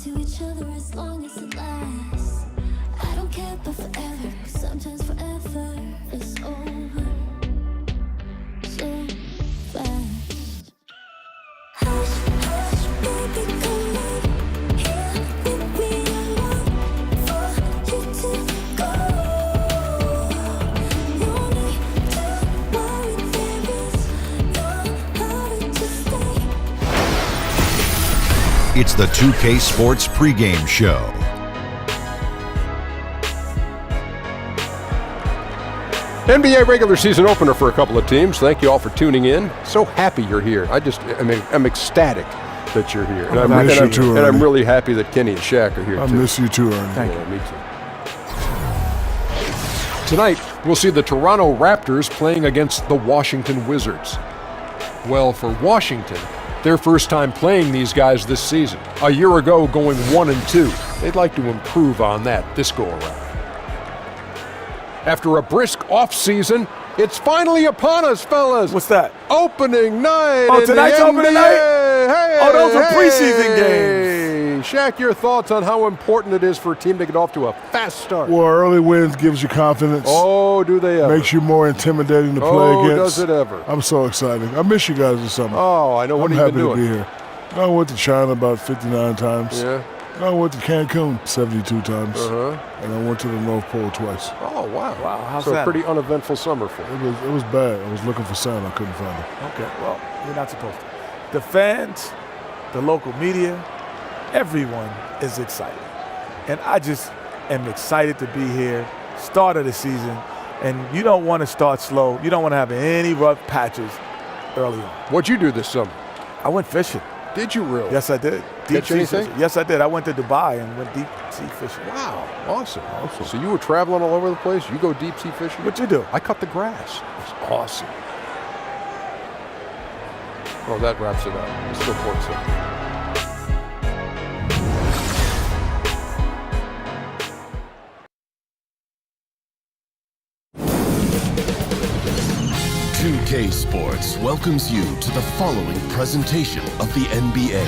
to each other as long as it lasts. I don't care about forever, 'cause sometimes forever is over so fast. Hush, hush, baby, come in here with me. I want for you to go. No need to worry, there is no hurry to stay. It's the 2K Sports Pregame Show. NBA regular season opener for a couple of teams. Thank you all for tuning in. So happy you're here. I'm ecstatic that you're here. I miss you too, and Ernie. I'm really happy that Kenny and Shaq are here too. I miss you too, Ernie. Thank you. Me too. Tonight, we'll see the Toronto Raptors playing against the Washington Wizards. Well, for Washington, their first time playing these guys this season. A year ago, going 1-2. They'd like to improve on that this go-around. After a brisk off-season, it's finally upon us, fellas. What's that? Opening night. Oh, in tonight's the opening NBA. night? Hey, Oh, those are preseason games. Shaq, your thoughts on how important it is for a team to get off to a fast start? Well, early wins gives you confidence. Oh, do they ever? Makes you more intimidating to play against. Does it ever? I'm so excited. I miss you guys this summer. Oh, I know. What I'm have happy you been to doing? be here. I went to China about 59 times. Yeah. I went to Cancun 72 times. Uh-huh. And I went to the North Pole twice. Oh, wow. Wow, how's so that? a pretty uneventful summer for you. It was bad. I was looking for Santa. I couldn't find him. Okay, well, you're not supposed to. The fans, the local media, everyone is excited. And I just am excited to be here, start of the season, and you don't want to start slow. You don't want to have any rough patches early on. What'd you do this summer? I went fishing. Did you really? Yes, I did. Catch anything? Fishing. Yes, I did. I went to Dubai and went deep sea fishing. Wow, awesome. So you were traveling all over the place? You go deep sea fishing? What'd you do? I cut the grass. It was awesome. Oh, that wraps it up. It's still courtside. K Sports welcomes you to the following presentation of the NBA.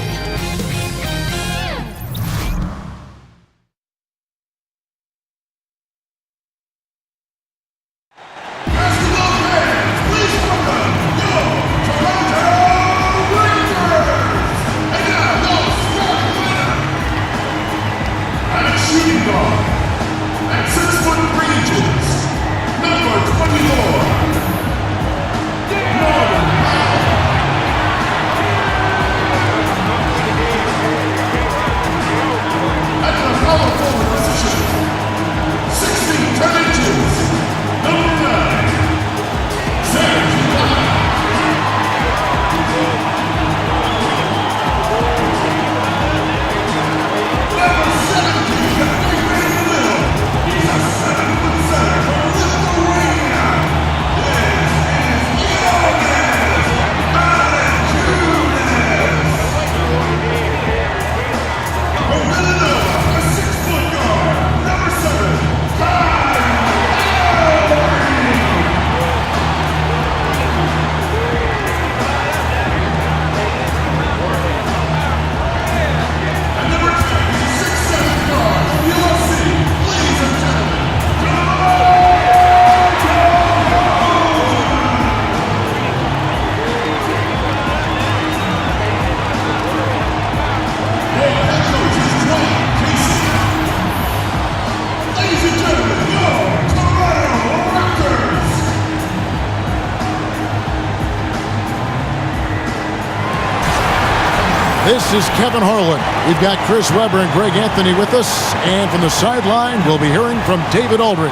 This is Kevin Harlan. We've got Chris Webber and Greg Anthony with us. And from the sideline, we'll be hearing from David Aldridge.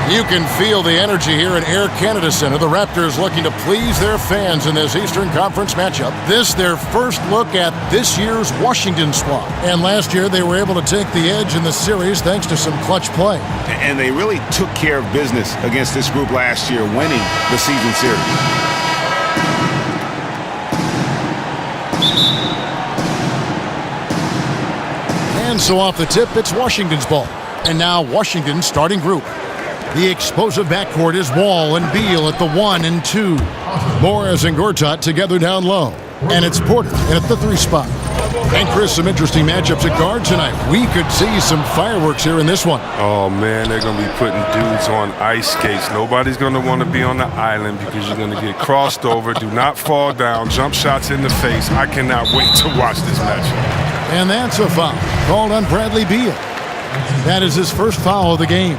You can feel the energy here at Air Canada Center. The Raptors looking to please their fans in this Eastern Conference matchup. This their first look at this year's Washington squad. And last year, they were able to take the edge in the series thanks to some clutch play. And they really took care of business against this group last year, winning the season series. And so off the tip, it's Washington's ball. And now Washington's starting group. The explosive backcourt is Wall and Beal at the 1 and 2. Morris and Gortat together down low. And it's Porter in at the 3 spot. And Chris, some interesting matchups at guard tonight. We could see some fireworks here in this one. Oh, man, they're going to be putting dudes on ice skates. Nobody's going to want to be on the island because you're going to get crossed over. Do not fall down. Jump shots in the face. I cannot wait to watch this matchup. And that's a foul called on Bradley Beal. That is his first foul of the game.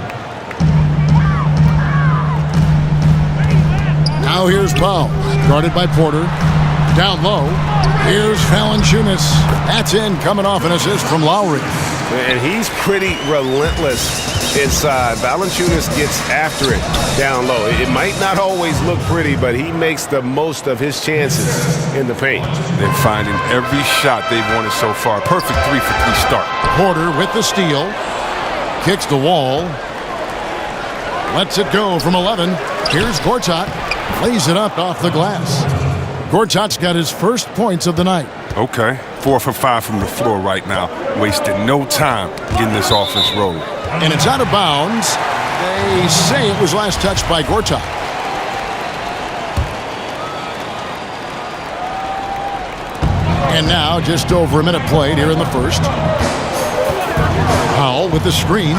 Now here's Powell, guarded by Porter. Down low, here's Valanciunas. That's in, coming off an assist from Lowry. And he's pretty relentless inside. Valanciunas gets after it down low. It might not always look pretty, but he makes the most of his chances in the paint. They're finding every shot they've wanted so far. Perfect 3-for-3 start. Porter with the steal. Kicks the wall. Lets it go from 11. Here's Gortat. Lays it up off the glass. Gortat's got his first points of the night. Okay, 4 for 5 from the floor right now. Wasting no time getting this offense rolling. And it's out of bounds. They say it was last touched by Gortat. And now just over a minute played here in the first. Powell with the screen.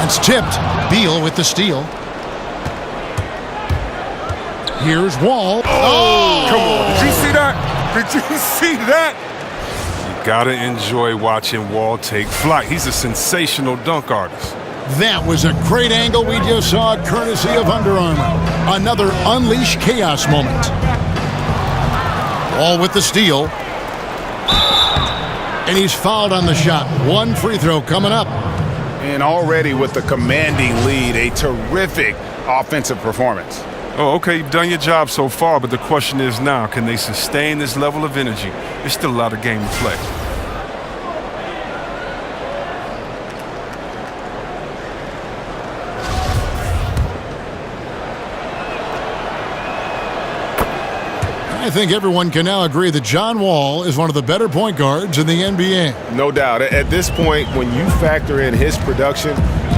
It's tipped. Beal with the steal. Here's Wall. Oh! Come on. Did you see that? Did you see that? You gotta enjoy watching Wall take flight. He's a sensational dunk artist. That was a great angle we just saw, courtesy of Under Armour. Another Unleash Chaos moment. Wall with the steal. And he's fouled on the shot. One free throw coming up. And already with the commanding lead, a terrific offensive performance. Oh, okay, you've done your job so far, but the question is now, can they sustain this level of energy? There's still a lot of game to play. I think everyone can now agree that John Wall is one of the better point guards in the NBA. No doubt. At this point, when you factor in his production,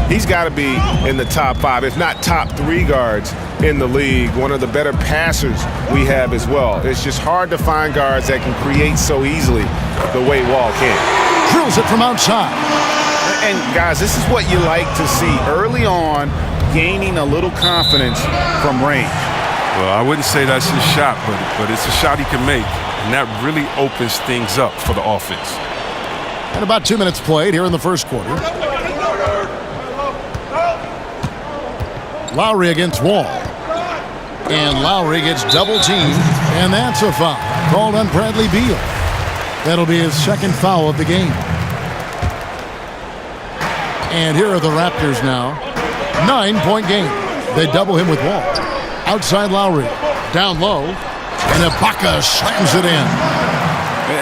he's got to be in the top 5, if not top 3 guards in the league. One of the better passers we have as well. It's just hard to find guards that can create so easily the way Wall can. Drills it from outside. And guys, this is what you like to see early on, gaining a little confidence from range. Well, I wouldn't say that's his shot, but it's a shot he can make, and that really opens things up for the offense. And about 2 minutes played here in the first quarter. Lowry against Wall. And Lowry gets double-teamed, and that's a foul called on Bradley Beal. That'll be his second foul of the game. And here are the Raptors now. 9-point game. They double him with Wall. Outside Lowry. Down low. And Ibaka slams it in.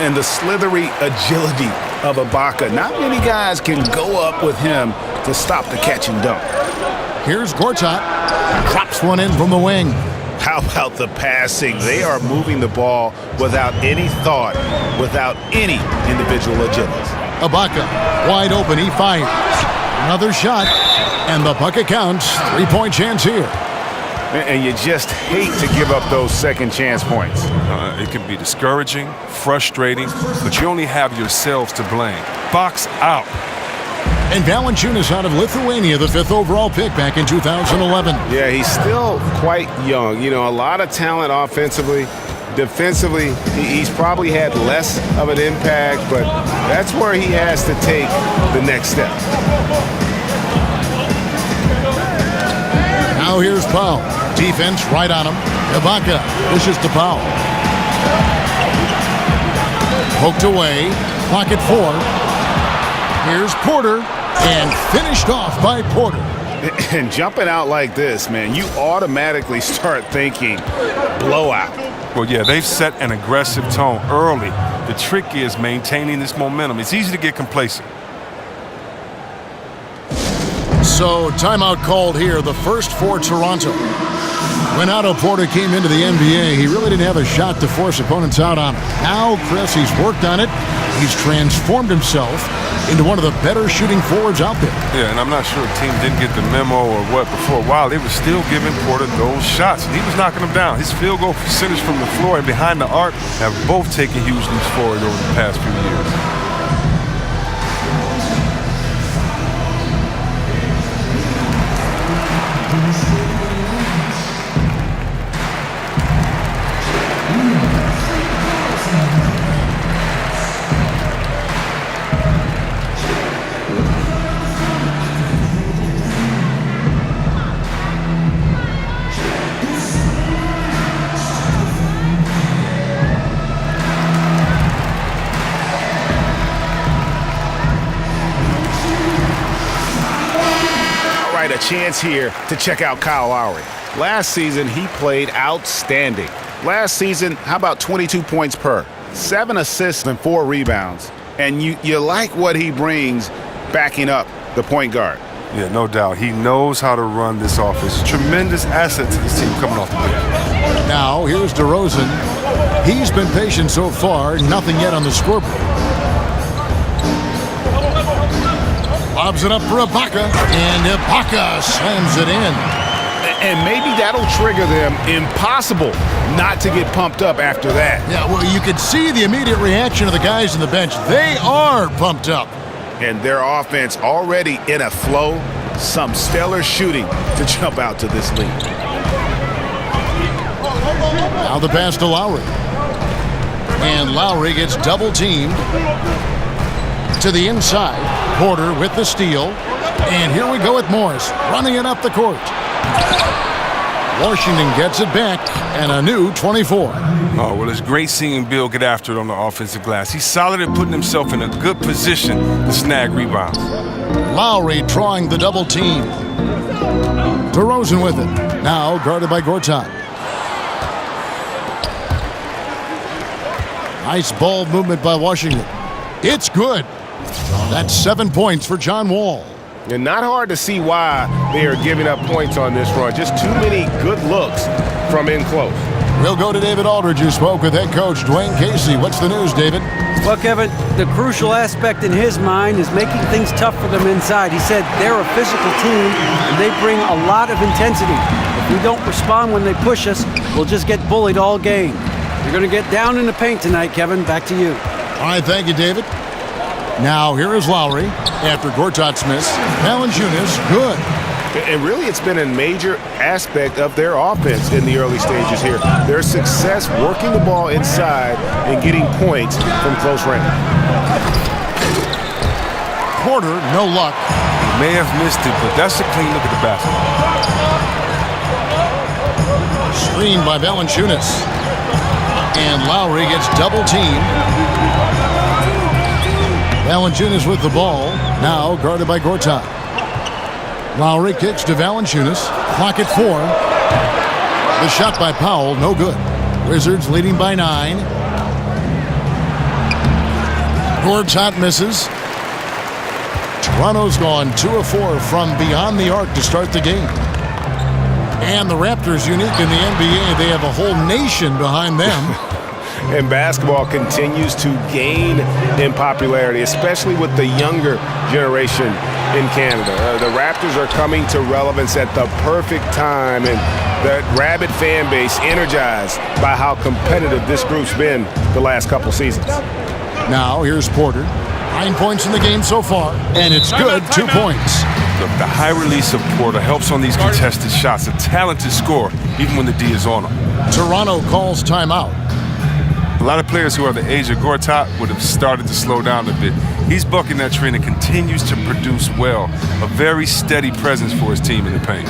And the slithery agility of Ibaka. Not many guys can go up with him to stop the catch and dunk. Here's Gortat. Drops one in from the wing. How about the passing? They are moving the ball without any thought, without any individual agility. Ibaka, wide open, he fires. Another shot, and the bucket counts. 3-point chance here. And you just hate to give up those second chance points. It can be discouraging, frustrating, but you only have yourselves to blame. Box out. And Valanciunas out of Lithuania, the 5th overall pick back in 2011. Yeah, he's still quite young. You know, a lot of talent offensively. Defensively, he's probably had less of an impact, but that's where he has to take the next step. Now here's Powell. Defense right on him. Ibaka dishes to Powell. Poked away. Pocket 4. Here's Porter. And finished off by Porter. And jumping out like this, man, you automatically start thinking blowout. Well, yeah, they've set an aggressive tone early. The trick is maintaining this momentum. It's easy to get complacent. So, timeout called here, the first for Toronto. When Otto Porter came into the NBA, he really didn't have a shot to force opponents out on him. Now, Chris, he's worked on it. He's transformed himself into one of the better shooting forwards out there. Yeah, and I'm not sure the team didn't get the memo or what, but for a while they were still giving Porter those shots. He was knocking them down. His field goal percentage from the floor and behind the arc have both taken huge leaps forward over the past few years. A chance here to check out Kyle Lowry. Last season, he played outstanding. Last season, how about 22 points per, 7 assists and 4 rebounds. And you like what he brings backing up the point guard. Yeah, no doubt. He knows how to run this offense. Tremendous asset to this team coming off the bench. Now, here's DeRozan. He's been patient so far, nothing yet on the scoreboard. Lobs it up for Ibaka, and Ibaka slams it in. And maybe that'll trigger them. Impossible not to get pumped up after that. Yeah, well, you could see the immediate reaction of the guys on the bench. They are pumped up. And their offense already in a flow. Some stellar shooting to jump out to this lead. Now the pass to Lowry. And Lowry gets double-teamed to the inside. Porter with the steal. And here we go with Morris running it up the court. Washington gets it back and a new 24. Oh, well, it's great seeing Bill get after it on the offensive glass. He's solid at putting himself in a good position to snag rebounds. Lowry drawing the double team. DeRozan with it. Now guarded by Gortat. Nice ball movement by Washington. It's good. That's 7 points for John Wall. And not hard to see why they are giving up points on this run. Just too many good looks from in close. We'll go to David Aldridge, who spoke with head coach Dwayne Casey. What's the news, David? Well, Kevin, the crucial aspect in his mind is making things tough for them inside. He said they're a physical team, and they bring a lot of intensity. If we don't respond when they push us, we'll just get bullied all game. You're going to get down in the paint tonight, Kevin. Back to you. All right, thank you, David. Now, here is Lowry after Gortat's miss. Valanciunas, good. And really, it's been a major aspect of their offense in the early stages here. Their success working the ball inside and getting points from close range. Porter, no luck. He may have missed it, but that's a clean look at the basket. Screened by Valanciunas. And Lowry gets double-teamed. Valanciunas with the ball, now guarded by Gortat. Lowry kicks to Valanciunas, clock at 4. The shot by Powell, no good. Wizards leading by 9. Gortat misses. Toronto's gone 2 of 4 from beyond the arc to start the game. And the Raptors, unique in the NBA, they have a whole nation behind them. And basketball continues to gain in popularity, especially with the younger generation in Canada. The Raptors are coming to relevance at the perfect time, and the rabid fan base energized by how competitive this group's been the last couple seasons. Now here's Porter. 9 points in the game so far, and it's good, 2 points. Look, the high release of Porter helps on these contested shots. A talented scorer, even when the D is on him. Toronto calls timeout. A lot of players who are the age of Gortat would have started to slow down a bit. He's bucking that trend and continues to produce well. A very steady presence for his team in the paint.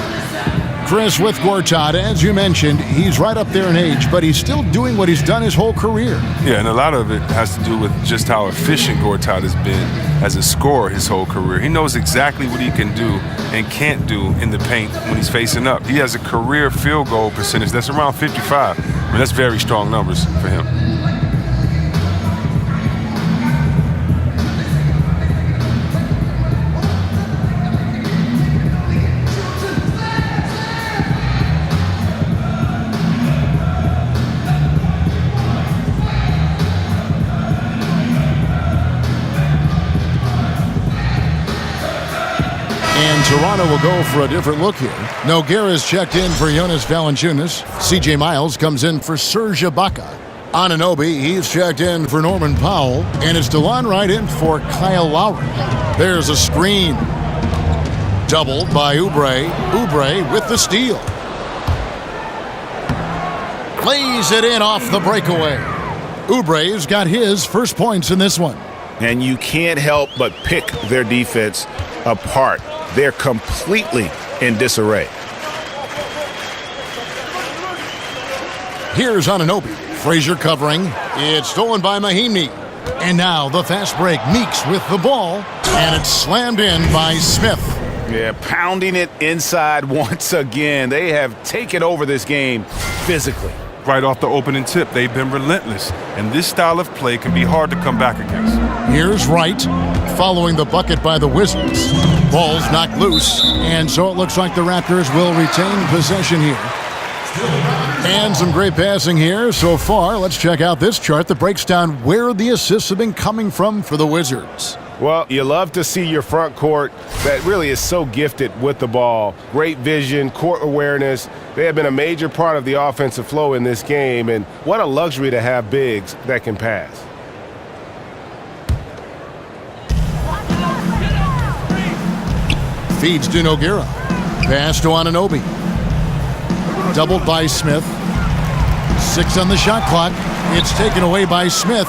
Chris, with Gortat, as you mentioned, he's right up there in age, but he's still doing what he's done his whole career. Yeah, and a lot of it has to do with just how efficient Gortat has been as a scorer his whole career. He knows exactly what he can do and can't do in the paint when he's facing up. He has a career field goal percentage that's around 55. I mean, that's very strong numbers for him. Toronto will go for a different look here. Nogueira's checked in for Jonas Valanciunas. C.J. Miles comes in for Serge Ibaka. Anunoby, he's checked in for Norman Powell. And it's DeLon Wright in for Kyle Lowry. There's a screen. Doubled by Oubre. Oubre with the steal. Lays it in off the breakaway. Oubre's got his first points in this one. And you can't help but pick their defense apart. They're completely in disarray. Here's Anunoby. Frazier covering. It's stolen by Mahinmi. And now the fast break. Meeks with the ball. And it's slammed in by Smith. Yeah, pounding it inside once again. They have taken over this game physically. Right off the opening tip, they've been relentless. And this style of play can be hard to come back against. Here's Wright following the bucket by the Wizards. Ball's knocked loose, and so it looks like the Raptors will retain possession here. And some great passing here so far. Let's check out this chart that breaks down where the assists have been coming from for the Wizards. Well, you love to see your front court that really is so gifted with the ball. Great vision, court awareness. They have been a major part of the offensive flow in this game, and what a luxury to have bigs that can pass. Feeds to Nogueira. Pass to Anunoby. Doubled by Smith. 6 on the shot clock. It's taken away by Smith.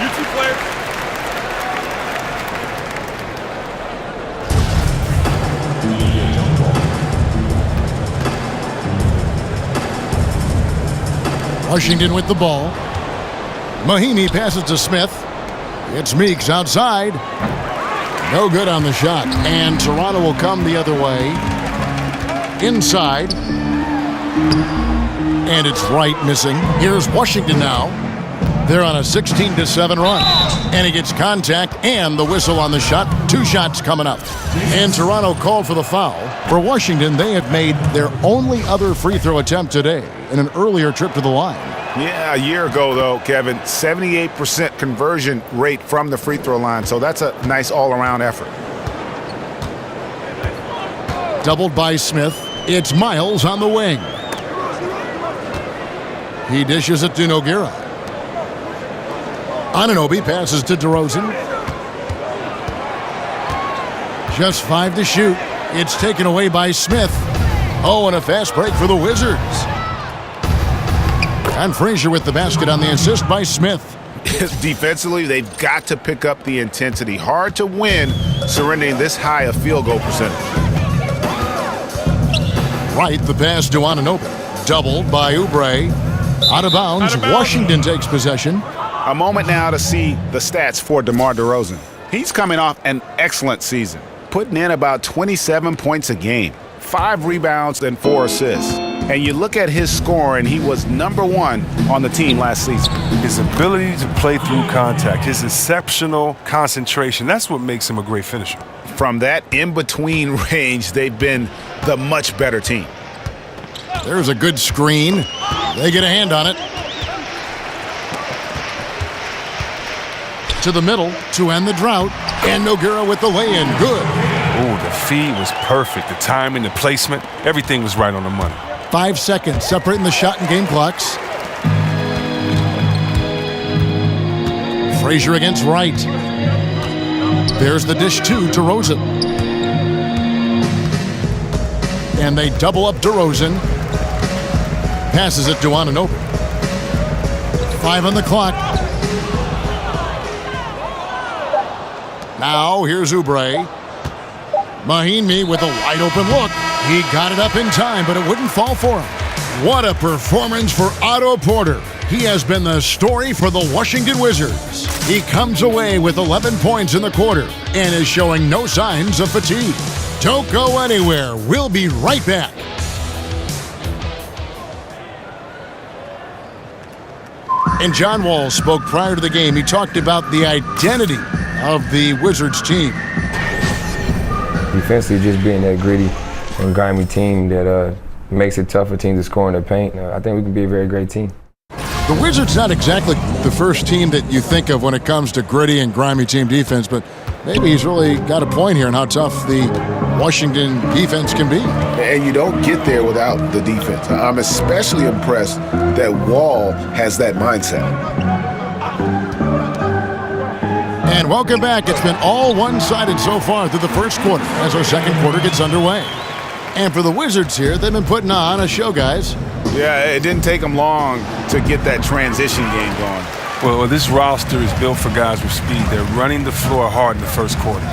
You two players. Washington with the ball. Mahinmi passes to Smith. It's Meeks outside. No good on the shot. And Toronto will come the other way. Inside. And it's Wright missing. Here's Washington now. They're on a 16-7 run. And he gets contact and the whistle on the shot. 2 shots coming up. And Toronto called for the foul. For Washington, they have made their only other free throw attempt today in an earlier trip to the line. Yeah, a year ago, though, Kevin, 78% conversion rate from the free throw line. So that's a nice all-around effort. Doubled by Smith. It's Miles on the wing. He dishes it to Nogueira. Anunoby passes to DeRozan. Just 5 to shoot. It's taken away by Smith. Oh, and a fast break for the Wizards. And Frazier with the basket on the assist by Smith. Defensively, they've got to pick up the intensity. Hard to win surrendering this high a field goal percentage. Right, the pass to Anunoby. Doubled by Oubre. Out of bounds. Washington takes possession. A moment now to see the stats for DeMar DeRozan. He's coming off an excellent season, putting in about 27 points a game, 5 rebounds and 4 assists. And you look at his scoring, he was #1 on the team last season. His ability to play through contact, his exceptional concentration, that's what makes him a great finisher. From that in-between range, they've been the much better team. There's a good screen. They get a hand on it. To the middle to end the drought. And Nogueira with the lay-in. Good. Oh, the feed was perfect. The timing, the placement, everything was right on the money. 5 seconds separating the shot and game clocks. Frazier against Wright. There's the dish to DeRozan. And they double up DeRozan. Passes it to Anunoby. 5 on the clock. Now here's Oubre. Mahinmi with a wide open look. He got it up in time, but it wouldn't fall for him. What a performance for Otto Porter. He has been the story for the Washington Wizards. He comes away with 11 points in the quarter and is showing no signs of fatigue. Don't go anywhere. We'll be right back. And John Wall spoke prior to the game. He talked about the identity of the Wizards team. Defensively, just being that gritty and grimy team that makes it tough for teams to score in the paint. I think we can be a very great team. The Wizards not exactly the first team that you think of when it comes to gritty and grimy team defense, but maybe he's really got a point here on how tough the Washington defense can be. And you don't get there without the defense. I'm especially impressed that Wall has that mindset. And welcome back. It's been all one-sided so far through the first quarter as our second quarter gets underway. And for the Wizards here, they've been putting on a show, guys. Yeah, it didn't take them long to get that transition game going. Well, this roster is built for guys with speed. They're running the floor hard in the first quarter.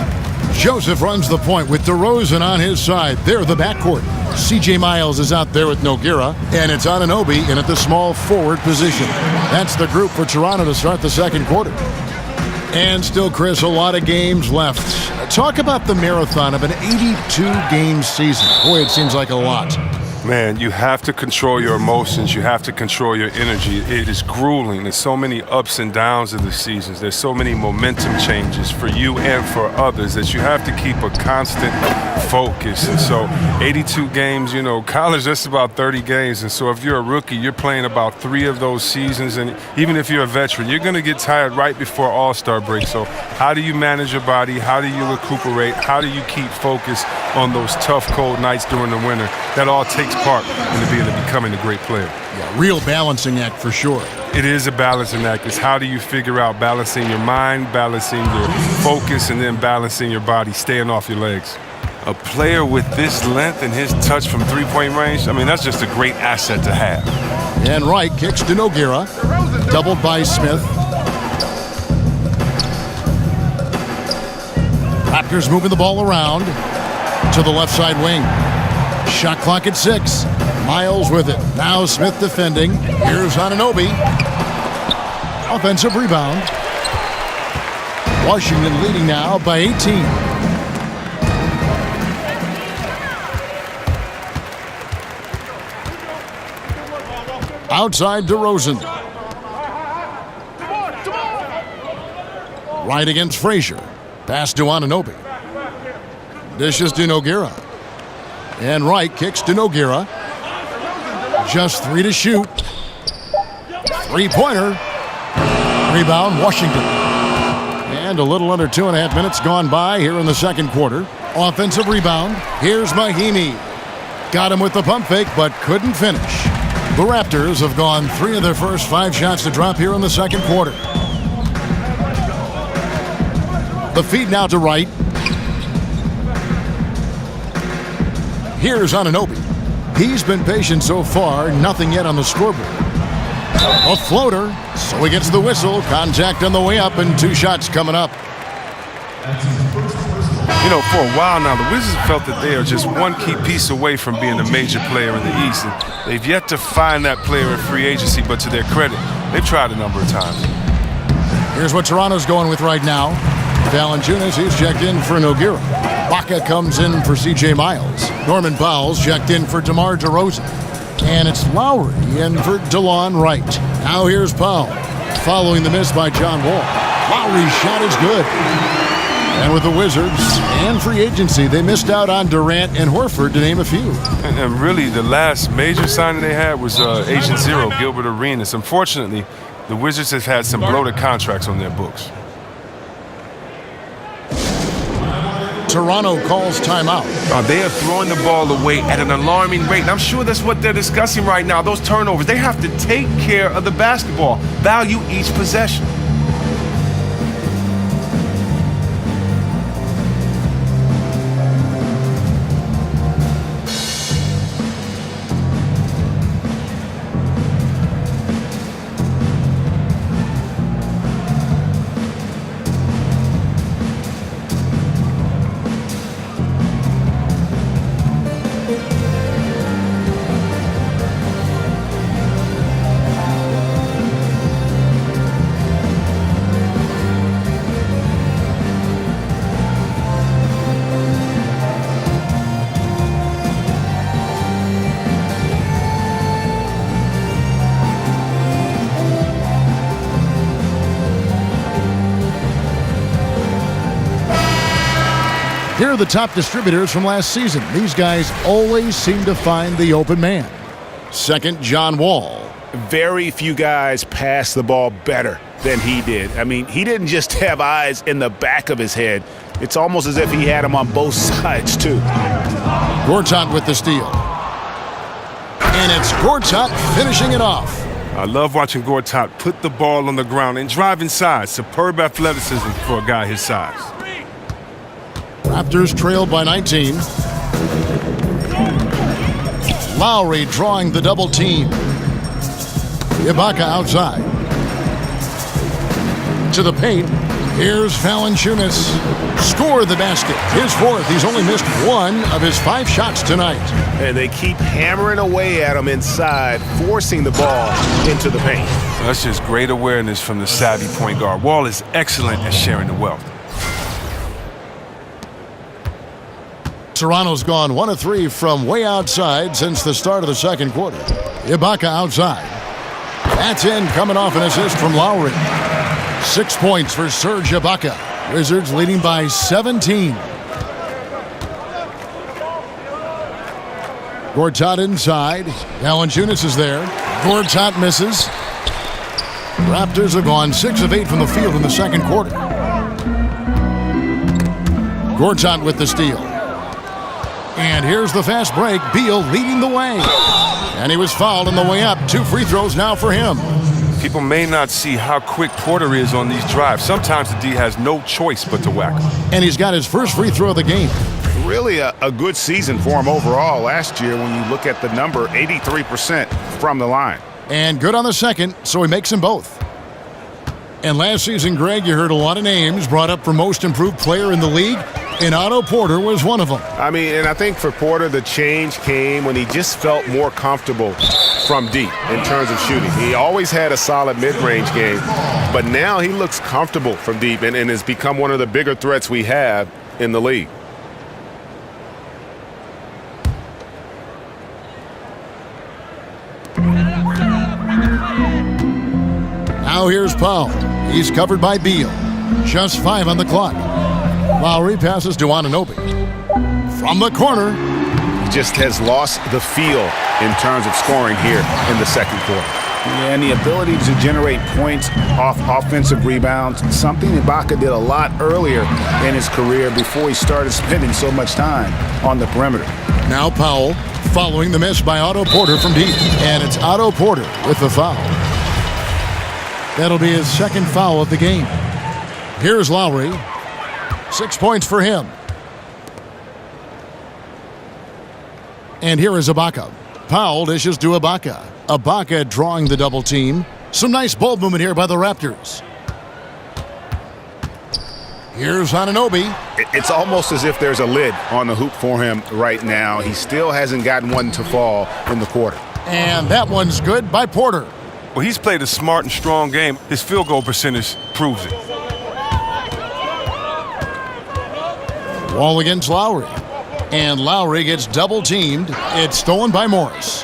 Joseph runs the point with DeRozan on his side. They're the backcourt. C.J. Miles is out there with Nogueira, and it's Anunoby in at the small forward position. That's the group for Toronto to start the second quarter. And still, Chris, a lot of games left. Talk about the marathon of an 82-game season. Boy, it seems like a lot. Man, you have to control your emotions. You have to control your energy. It is grueling. There's so many ups and downs of the seasons. There's so many momentum changes for you and for others that you have to keep a constant focus. And so 82 games, you know, college, that's about 30 games. And so if you're a rookie, you're playing about 3 of those seasons. And even if you're a veteran, you're going to get tired right before All-Star break. So how do you manage your body? How do you recuperate? How do you keep focus on those tough, cold nights during the winter? That all takes part in becoming a great player. Yeah, real balancing act for sure. It is a balancing act. It's how do you figure out balancing your mind, balancing your focus, and then balancing your body, staying off your legs. A player with this length and his touch from three-point range, I mean, that's just a great asset to have. And Wright kicks to Nogueira, doubled by Smith. Raptors moving the ball around to the left side wing. Shot clock at 6. Miles with it. Now Smith defending. Here's Anunoby. Offensive rebound. Washington leading now by 18. Outside DeRozan. Right against Frazier. Pass to Anunoby. Dishes to Nogueira. And Wright kicks to Nogueira. Just 3 to shoot. Three-pointer. Rebound, Washington. And a little under 2.5 minutes gone by here in the second quarter. Offensive rebound. Here's Mahimi. Got him with the pump fake, but couldn't finish. The Raptors have gone 3 of their first 5 shots to drop here in the second quarter. The feed now to Wright. Here's Anunoby. He's been patient so far, nothing yet on the scoreboard. A floater, so he gets the whistle. Contact on the way up, and 2 shots coming up. You know, for a while now, the Wizards felt that they are just one key piece away from being a major player in the East. And they've yet to find that player in free agency, but to their credit, they've tried a number of times. Here's what Toronto's going with right now. Valanciunas, he's checked in for Nogueira. Baca comes in for C.J. Miles. Norman Powell's checked in for DeMar DeRozan. And it's Lowry in for DeLon Wright. Now here's Powell, following the miss by John Wall. Lowry's shot is good. And with the Wizards and free agency, they missed out on Durant and Horford, to name a few. And really, the last major signing they had was Agent Zero, Gilbert Arenas. Unfortunately, the Wizards have had some bloated contracts on their books. Toronto calls timeout. They are throwing the ball away at an alarming rate. And I'm sure that's what they're discussing right now, those turnovers. They have to take care of the basketball, value each possession. Here are the top distributors from last season. These guys always seem to find the open man. Second, John Wall. Very few guys pass the ball better than he did. I mean, he didn't just have eyes in the back of his head. It's almost as if he had them on both sides, too. Gortat with the steal. And it's Gortat finishing it off. I love watching Gortat put the ball on the ground and drive inside. Superb athleticism for a guy his size. Raptors trailed by 19. Lowry drawing the double team. Ibaka outside. To the paint. Here's Valanciunas. Score the basket. His fourth. He's only missed one of his 5 shots tonight. And they keep hammering away at him inside, forcing the ball into the paint. That's just great awareness from the savvy point guard. Wall is excellent at sharing the wealth. Toronto's gone 1 of 3 from way outside since the start of the second quarter. Ibaka outside. That's in, coming off an assist from Lowry. 6 points for Serge Ibaka. Wizards leading by 17. Gortat inside. Valanciunas is there. Gortat misses. Raptors have gone 6 of 8 from the field in the second quarter. Gortat with the steal. And here's the fast break. Beal leading the way. And he was fouled on the way up. 2 free throws now for him. People may not see how quick Porter is on these drives. Sometimes the D has no choice but to whack him. And he's got his first free throw of the game. Really a good season for him overall last year when you look at the number, 83% from the line. And good on the second, so he makes them both. And last season, Greg, you heard a lot of names brought up for most improved player in the league, and Otto Porter was one of them. I mean, and I think for Porter, the change came when he just felt more comfortable from deep in terms of shooting. He always had a solid mid-range game, but now he looks comfortable from deep and has become one of the bigger threats we have in the league. Now here's Powell. He's covered by Beal. Just 5 on the clock. Lowry passes to Anunoby. From the corner. He just has lost the feel in terms of scoring here in the second quarter. Yeah, and the ability to generate points off offensive rebounds, something Ibaka did a lot earlier in his career before he started spending so much time on the perimeter. Now Powell following the miss by Otto Porter from deep. And it's Otto Porter with the foul. That'll be his second foul of the game. Here's Lowry. 6 points for him. And here is Ibaka. Powell dishes to Ibaka. Ibaka drawing the double team. Some nice ball movement here by the Raptors. Here's Anunoby. It's almost as if there's a lid on the hoop for him right now. He still hasn't gotten one to fall in the quarter. And that one's good by Porter. Well, he's played a smart and strong game. His field goal percentage proves it. Wall against Lowry. And Lowry gets double teamed. It's stolen by Morris.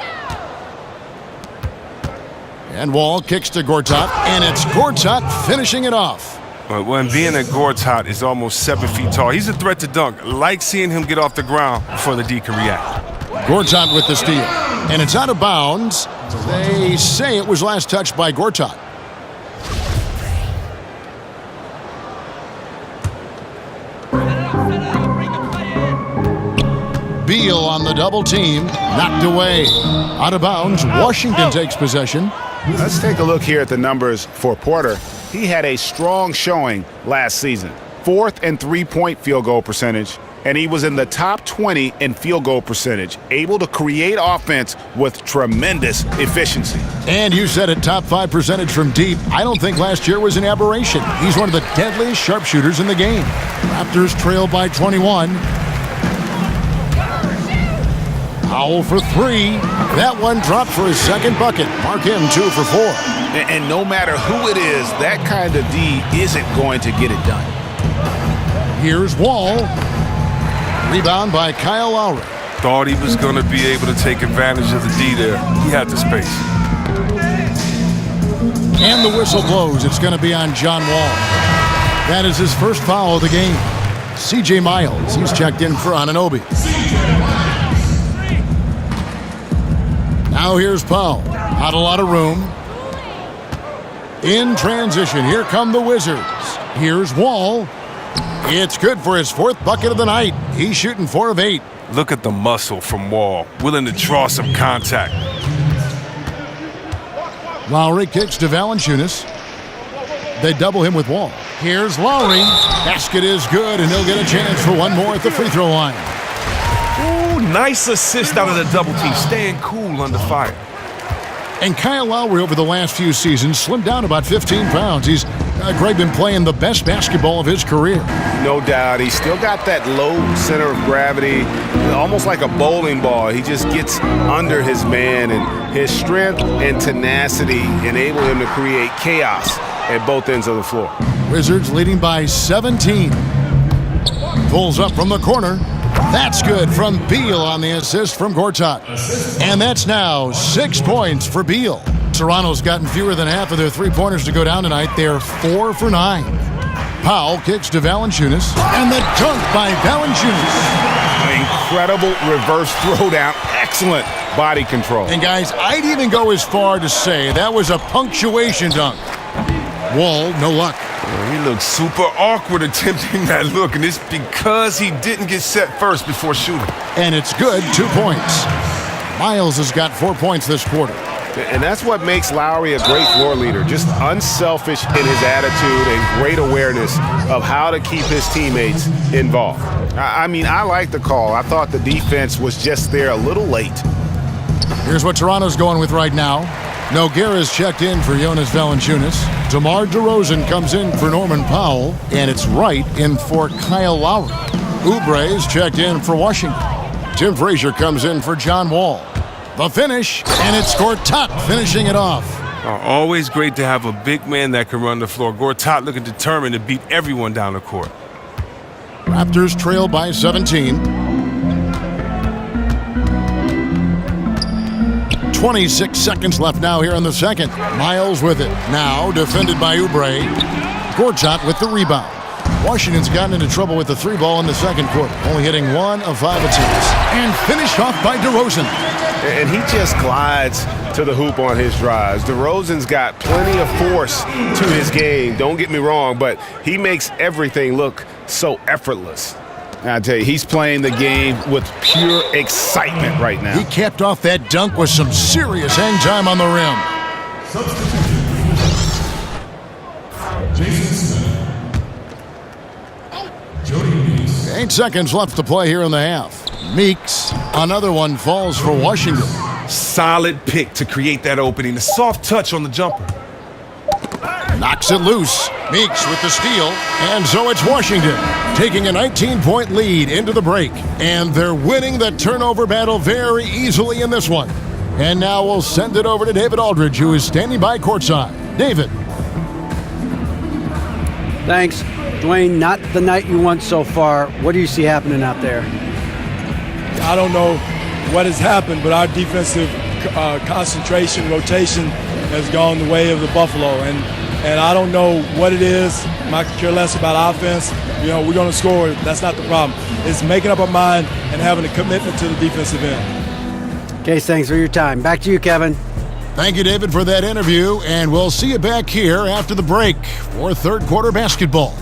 And Wall kicks to Gortat. And it's Gortat finishing it off. When being at Gortat is almost 7 feet tall, he's a threat to dunk. Like seeing him get off the ground before the D can react. Gortat with the steal. And it's out of bounds. They say it was last touched by Gortat. Beal on the double team. Knocked away. Out of bounds. Washington takes possession. Let's take a look here at the numbers for Porter. He had a strong showing last season. 4th and 3-point field goal percentage. And he was in the top 20 in field goal percentage, able to create offense with tremendous efficiency. And you said it, top 5 percentage from deep. I don't think last year was an aberration. He's one of the deadliest sharpshooters in the game. Raptors trail by 21. Powell for 3. That one dropped for his second bucket. Mark him 2 for 4. And no matter who it is, that kind of D isn't going to get it done. Here's Wall. Rebound by Kyle Lowry. Thought he was going to be able to take advantage of the D there. He had the space. And the whistle blows. It's going to be on John Wall. That is his first foul of the game. C.J. Miles, he's checked in for Anunoby. Now here's Powell. Not a lot of room. In transition, here come the Wizards. Here's Wall. It's good for his 4th bucket of the night. He's shooting 4 of 8. Look at the muscle from Wall, willing to draw some contact. Lowry kicks to Valanciunas. They double him with Wall. Here's Lowry. Basket is good, and he'll get a chance for one more at the free throw line. Ooh, nice assist out of the double team, staying cool under fire. And Kyle Lowry over the last few seasons slimmed down about 15 pounds. He's, Greg, been playing the best basketball of his career. No doubt. He's still got that low center of gravity, almost like a bowling ball. He just gets under his man, and his strength and tenacity enable him to create chaos at both ends of the floor. Wizards leading by 17. Pulls up from the corner. That's good from Beal on the assist from Gortat. And that's now 6 points for Beal. Toronto's gotten fewer than half of their three-pointers to go down tonight. They're 4 for 9. Powell kicks to Valanciunas. And the dunk by Valanciunas. Incredible reverse throwdown. Excellent body control. And guys, I'd even go as far to say that was a punctuation dunk. Wall, no luck. He looked super awkward attempting that look, and it's because he didn't get set first before shooting. And it's good, 2 points. Miles has got 4 points this quarter. And that's what makes Lowry a great floor leader. Just unselfish in his attitude and great awareness of how to keep his teammates involved. I mean, I like the call. I thought the defense was just there a little late. Here's what Toronto's going with right now. Nogueira's checked in for Jonas Valanciunas. DeMar DeRozan comes in for Norman Powell. And it's Wright in for Kyle Lowry. Oubre's checked in for Washington. Tim Frazier comes in for John Wall. The finish, and it's Gortat finishing it off. Always great to have a big man that can run the floor. Gortat looking determined to beat everyone down the court. Raptors trail by 17. 26 seconds left now here in the second. Miles with it. Now defended by Oubre. Gortat with the rebound. Washington's gotten into trouble with the 3-ball in the second quarter, only hitting 1 of 5 attempts. And finished off by DeRozan. And he just glides to the hoop on his drives. DeRozan's got plenty of force to his game, don't get me wrong, but he makes everything look so effortless. I tell you, he's playing the game with pure excitement right now. He capped off that dunk with some serious hang time on the rim. 8 seconds left to play here in the half. Meeks, another one falls for Washington. Solid pick to create that opening. A soft touch on the jumper. Knocks it loose. Meeks with the steal. And so it's Washington taking a 19-point lead into the break. And they're winning the turnover battle very easily in this one. And now we'll send it over to David Aldridge, who is standing by courtside. David. Thanks. Dwayne, not the night you want so far. What do you see happening out there? I don't know what has happened, but our defensive concentration, rotation has gone the way of the Buffalo. And I don't know what it is. I could care less about offense. You know, we're going to score. That's not the problem. It's making up our mind and having a commitment to the defensive end. Case, thanks for your time. Back to you, Kevin. Thank you, David, for that interview. And we'll see you back here after the break for third quarter basketball.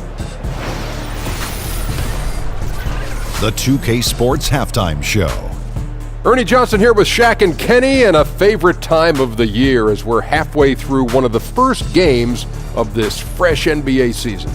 The 2K Sports Halftime Show. Ernie Johnson here with Shaq and Kenny, and a favorite time of the year as we're halfway through one of the first games of this fresh NBA season.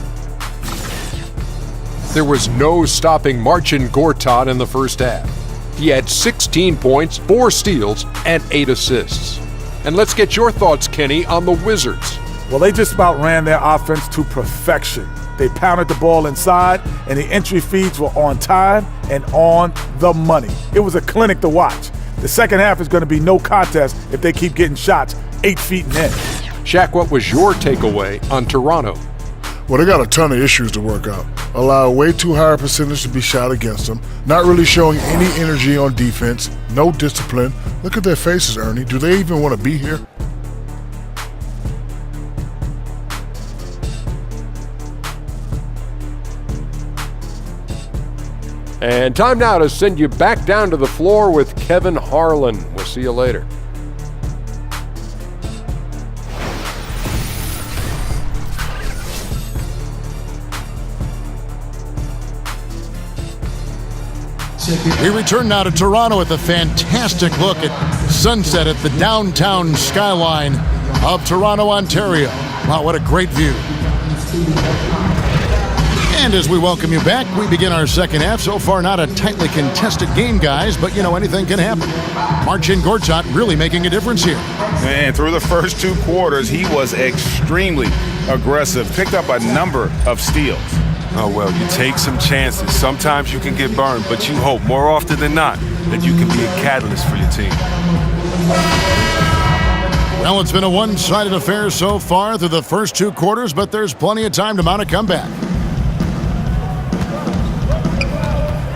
There was no stopping Marcin Gortat in the first half. He had 16 points, 4 steals, and 8 assists. And let's get your thoughts, Kenny, on the Wizards. Well, they just about ran their offense to perfection. They pounded the ball inside, and the entry feeds were on time and on the money. It was a clinic to watch. The second half is going to be no contest if they keep getting shots 8 feet and in. Shaq, what was your takeaway on Toronto? Well, they got a ton of issues to work out. Allow way too high a percentage to be shot against them. Not really showing any energy on defense. No discipline. Look at their faces, Ernie. Do they even want to be here? And time now to send you back down to the floor with Kevin Harlan. We'll see you later. We return now to Toronto with a fantastic look at sunset at the downtown skyline of Toronto, Ontario. Wow, what a great view. And as we welcome you back, we begin our second half. So far, not a tightly contested game, guys, but, anything can happen. Marcin Gortat really making a difference here. And through the first 2 quarters, he was extremely aggressive, picked up a number of steals. Oh, well, you take some chances. Sometimes you can get burned, but you hope more often than not that you can be a catalyst for your team. Well, it's been a one-sided affair so far through the first 2 quarters, but there's plenty of time to mount a comeback.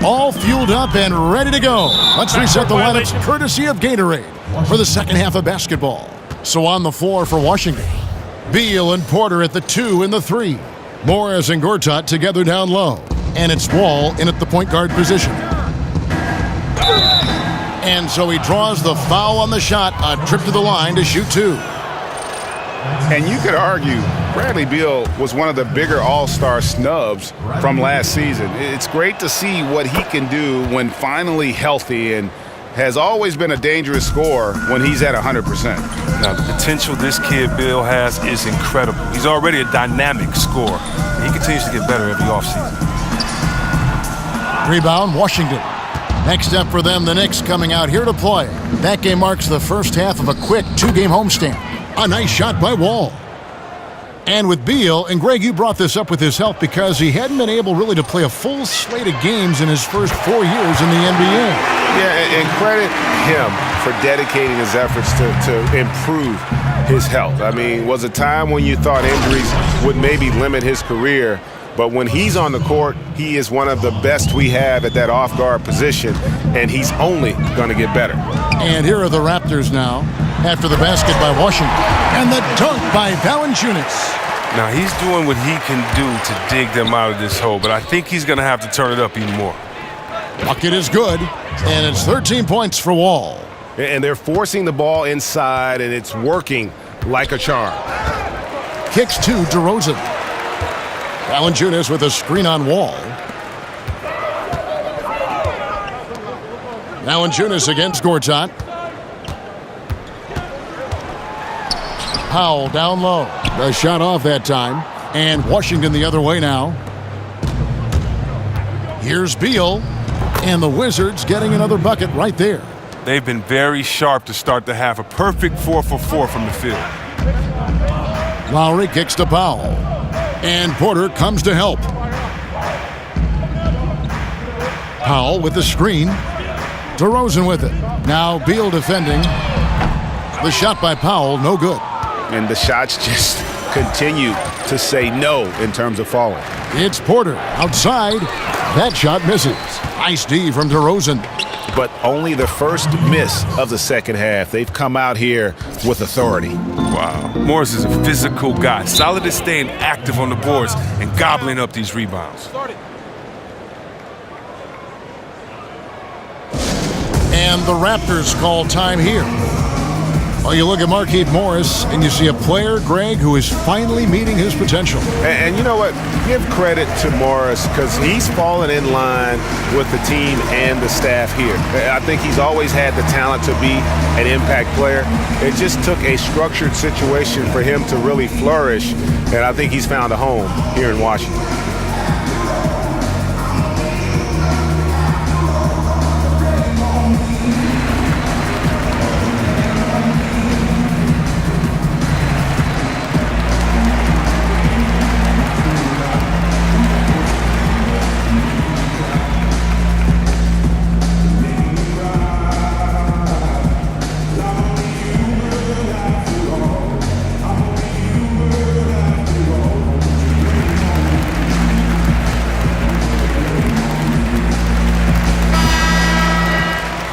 All fueled up and ready to go. Let's reset the lineups courtesy of Gatorade for the second half of basketball. So on the floor for Washington, Beal and Porter at the 2 and the 3. Morris and Gortat together down low. And it's Wall in at the point guard position. And so he draws the foul on the shot, a trip to the line to shoot 2. And you could argue Bradley Beal was one of the bigger all-star snubs from last season. It's great to see what he can do when finally healthy, and has always been a dangerous scorer when he's at 100%. Now, the potential this kid Beal has is incredible. He's already a dynamic scorer. He continues to get better every offseason. Rebound, Washington. Next up for them, the Knicks coming out here to play. That game marks the first half of a quick 2-game homestand. A nice shot by Wall. And with Beal, and Greg, you brought this up with his help because he hadn't been able really to play a full slate of games in his first 4 years in the NBA. Yeah, and credit him for dedicating his efforts to improve his health. I mean, was a time when you thought injuries would maybe limit his career, but when he's on the court, he is one of the best we have at that off-guard position, and he's only going to get better. And here are the Raptors now, after the basket by Washington, and the dunk by Valanciunas. Now, he's doing what he can do to dig them out of this hole, but I think he's going to have to turn it up even more. Bucket is good, and it's 13 points for Wall. And they're forcing the ball inside, and it's working like a charm. Kicks to DeRozan. Valanciunas with a screen on Wall. Valanciunas against Gortat. Powell down low. The shot off that time. And Washington the other way now. Here's Beal. And the Wizards getting another bucket right there. They've been very sharp to start the half. A perfect 4 for 4 from the field. Lowry kicks to Powell. And Porter comes to help. Powell with the screen. DeRozan with it. Now Beal defending. The shot by Powell, no good. And the shots just continue to say no in terms of falling. It's Porter outside. That shot misses. Nice D from DeRozan. But only the first miss of the second half. They've come out here with authority. Wow. Morris is a physical guy. Solid at staying active on the boards and gobbling up these rebounds. And the Raptors call time here. Well, you look at Markieff Morris, and you see a player, Greg, who is finally meeting his potential. And you know what? Give credit to Morris because he's fallen in line with the team and the staff here. I think he's always had the talent to be an impact player. It just took a structured situation for him to really flourish, and I think he's found a home here in Washington.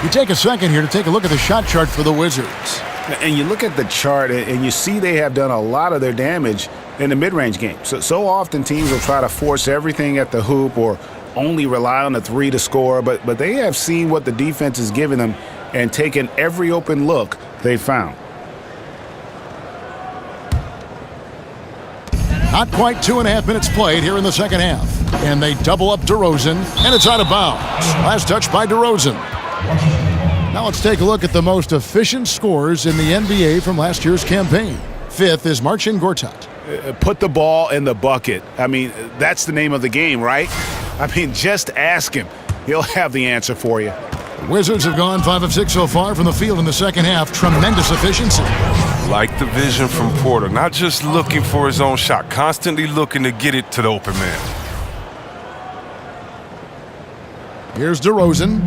You take a second here to take a look at the shot chart for the Wizards. And you look at the chart, and you see they have done a lot of their damage in the mid-range game. So often teams will try to force everything at the hoop or only rely on the three to score, but they have seen what the defense is giving them and taken every open look they found. Not quite 2.5 minutes played here in the second half. And they double up DeRozan, and it's out of bounds. Last touch by DeRozan. Now let's take a look at the most efficient scorers in the NBA from last year's campaign. 5th is Marcin Gortat. Put the ball in the bucket. I mean, that's the name of the game, right? I mean, just ask him. He'll have the answer for you. Wizards have gone 5 of 6 so far from the field in the second half. Tremendous efficiency. Like the vision from Porter, not just looking for his own shot, constantly looking to get it to the open man. Here's DeRozan.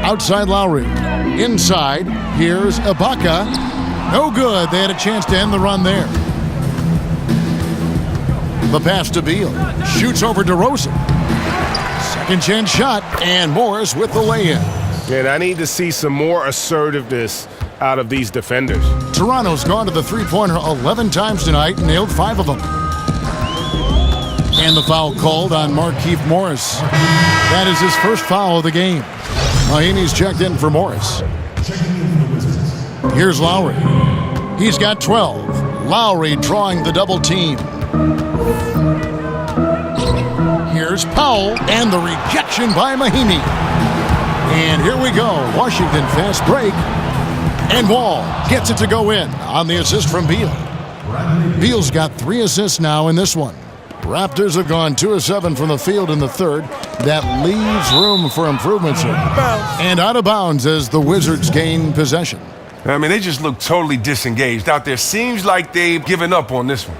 Outside Lowry. Inside, here's Ibaka. No good. They had a chance to end the run there. The pass to Beal. Shoots over DeRozan. Second chance shot, and Morris with the lay-in. And I need to see some more assertiveness out of these defenders. Toronto's gone to the three-pointer 11 times tonight and nailed 5 of them. And the foul called on Markieff Morris. That is his first foul of the game. Mahinmi's checked in for Morris. Here's Lowry. He's got 12. Lowry drawing the double team. Here's Powell, and the rejection by Mahinmi. And here we go. Washington fast break. And Wall gets it to go in on the assist from Beal. Beal's got 3 assists now in this one. Raptors have gone 2 of 7 from the field in the third. That leaves room for improvements. And out of bounds as the Wizards gain possession. I mean, they just look totally disengaged out there. Seems like they've given up on this one.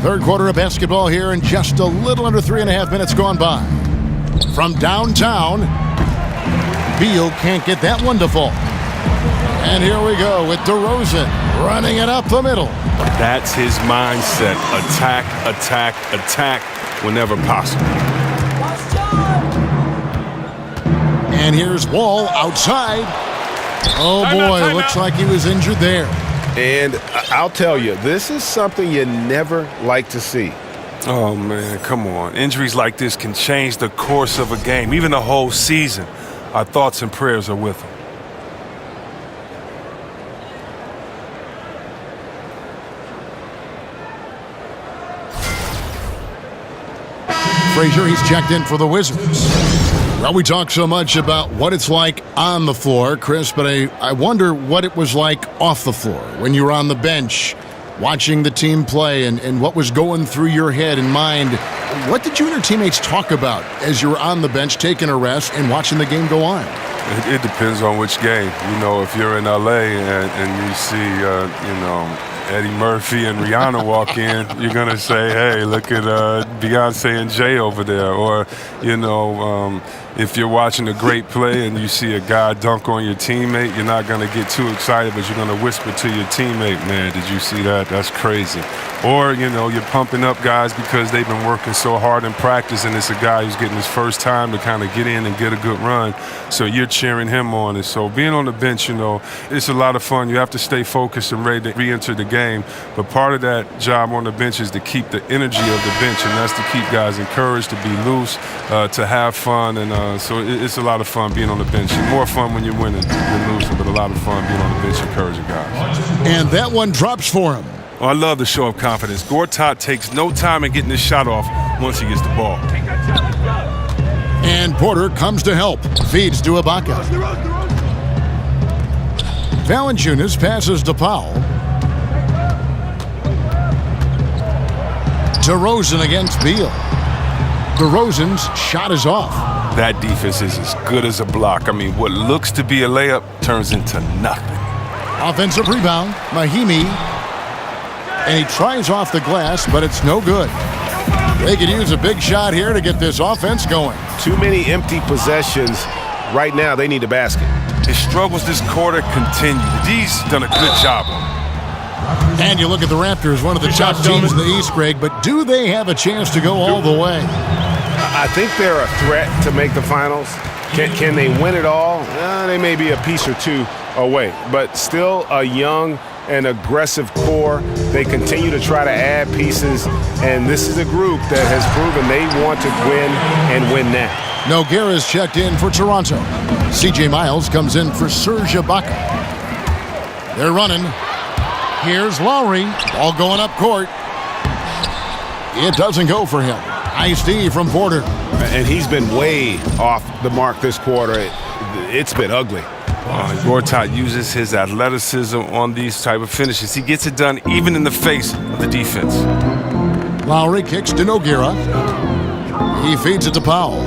Third quarter of basketball here, and just a little under 3.5 minutes gone by. From downtown, Beal can't get that one to fall. And here we go with DeRozan running it up the middle. That's his mindset. Attack, attack, attack whenever possible. And here's Wall outside. Oh boy, looks like he was injured there. And I'll tell you, this is something you never like to see. Oh, man, come on. Injuries like this can change the course of a game, even the whole season. Our thoughts and prayers are with him. Frazier, he's checked in for the Wizards. Well, we talk so much about what it's like on the floor, Chris, but I wonder what it was like off the floor when you were on the bench watching the team play and what was going through your head and mind. What did you and your teammates talk about as you were on the bench taking a rest and watching the game go on? It depends on which game. You know, if you're in L.A. and you see, Eddie Murphy and Rihanna walk in, you're going to say, hey, look at Beyonce and Jay over there. Or, if you're watching a great play and you see a guy dunk on your teammate, you're not going to get too excited, but you're going to whisper to your teammate, man, did you see that? That's crazy. Or, you're pumping up guys because they've been working so hard in practice, and it's a guy who's getting his first time to kind of get in and get a good run. So you're cheering him on. And so being on the bench, it's a lot of fun. You have to stay focused and ready to re-enter the game. But part of that job on the bench is to keep the energy of the bench, and that's to keep guys encouraged, to be loose, to have fun. And so it's a lot of fun being on the bench. More fun when you're winning than losing, but a lot of fun being on the bench encouraging guys. And that one drops for him. Oh, I love the show of confidence. Gortat takes no time in getting this shot off once he gets the ball. And Porter comes to help. Feeds to Ibaka. Valanciunas passes to Powell. DeRozan against Beal. DeRozan's shot is off. That defense is as good as a block. I mean, what looks to be a layup turns into nothing. Offensive rebound, Mahinmi. And he tries off the glass, but it's no good. They could use a big shot here to get this offense going. Too many empty possessions. Right now, they need a basket. His struggles this quarter continue. D's done a good job on him. And you look at the Raptors, one of the top teams in the East, Greg, but do they have a chance to go all the way? I think they're a threat to make the finals. Can they win it all? They may be a piece or two away, but still a young and aggressive core. They continue to try to add pieces, and this is a group that has proven they want to win and win now. Nogueira's checked in for Toronto. C.J. Miles comes in for Serge Ibaka. They're running. Here's Lowry. Ball going up court. It doesn't go for him. Nice D from Porter. And he's been way off the mark this quarter. It's been ugly. Gortat uses his athleticism on these type of finishes. He gets it done even in the face of the defense. Lowry kicks to Nogueira. He feeds it to Powell.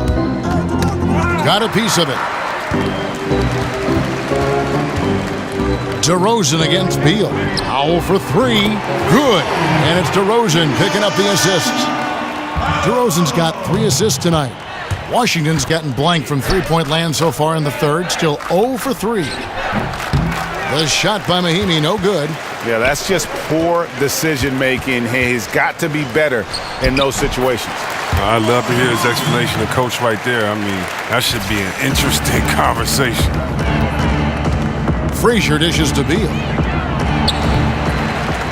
Got a piece of it. DeRozan against Beal. Powell for three. Good. And it's DeRozan picking up the assists. DeRozan's got 3 assists tonight. Washington's gotten blank from three-point land so far in the third. Still 0 for 3. The shot by Mahinmi, no good. Yeah, that's just poor decision-making. He's got to be better in those situations. I'd love to hear his explanation of Coach right there. I mean, that should be an interesting conversation. Frazier dishes to Beal.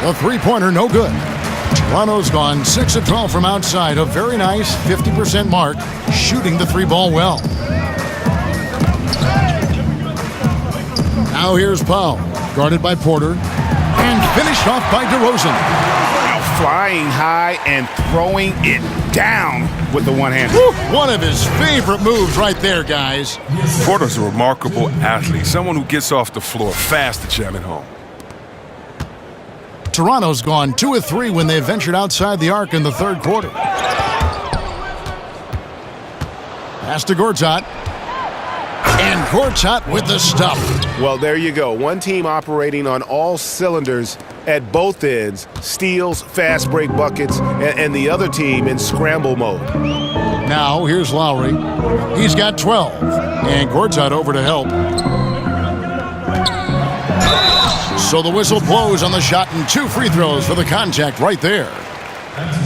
The three-pointer, no good. Toronto's gone 6 of 12 from outside. A very nice 50% mark, shooting the 3-ball well. Now here's Powell, guarded by Porter, and finished off by DeRozan. Now flying high and throwing it down with the one hand. One of his favorite moves right there, guys. Porter's a remarkable athlete, someone who gets off the floor fast to jam it home. Toronto's gone 2 of 3 when they ventured outside the arc in the third quarter. Pass to Gortat. And Gortat with the stuff. Well, there you go. One team operating on all cylinders at both ends. Steals, fast break buckets, and the other team in scramble mode. Now here's Lowry. He's got 12. And Gortat over to help. So the whistle blows on the shot and 2 free throws for the contact right there.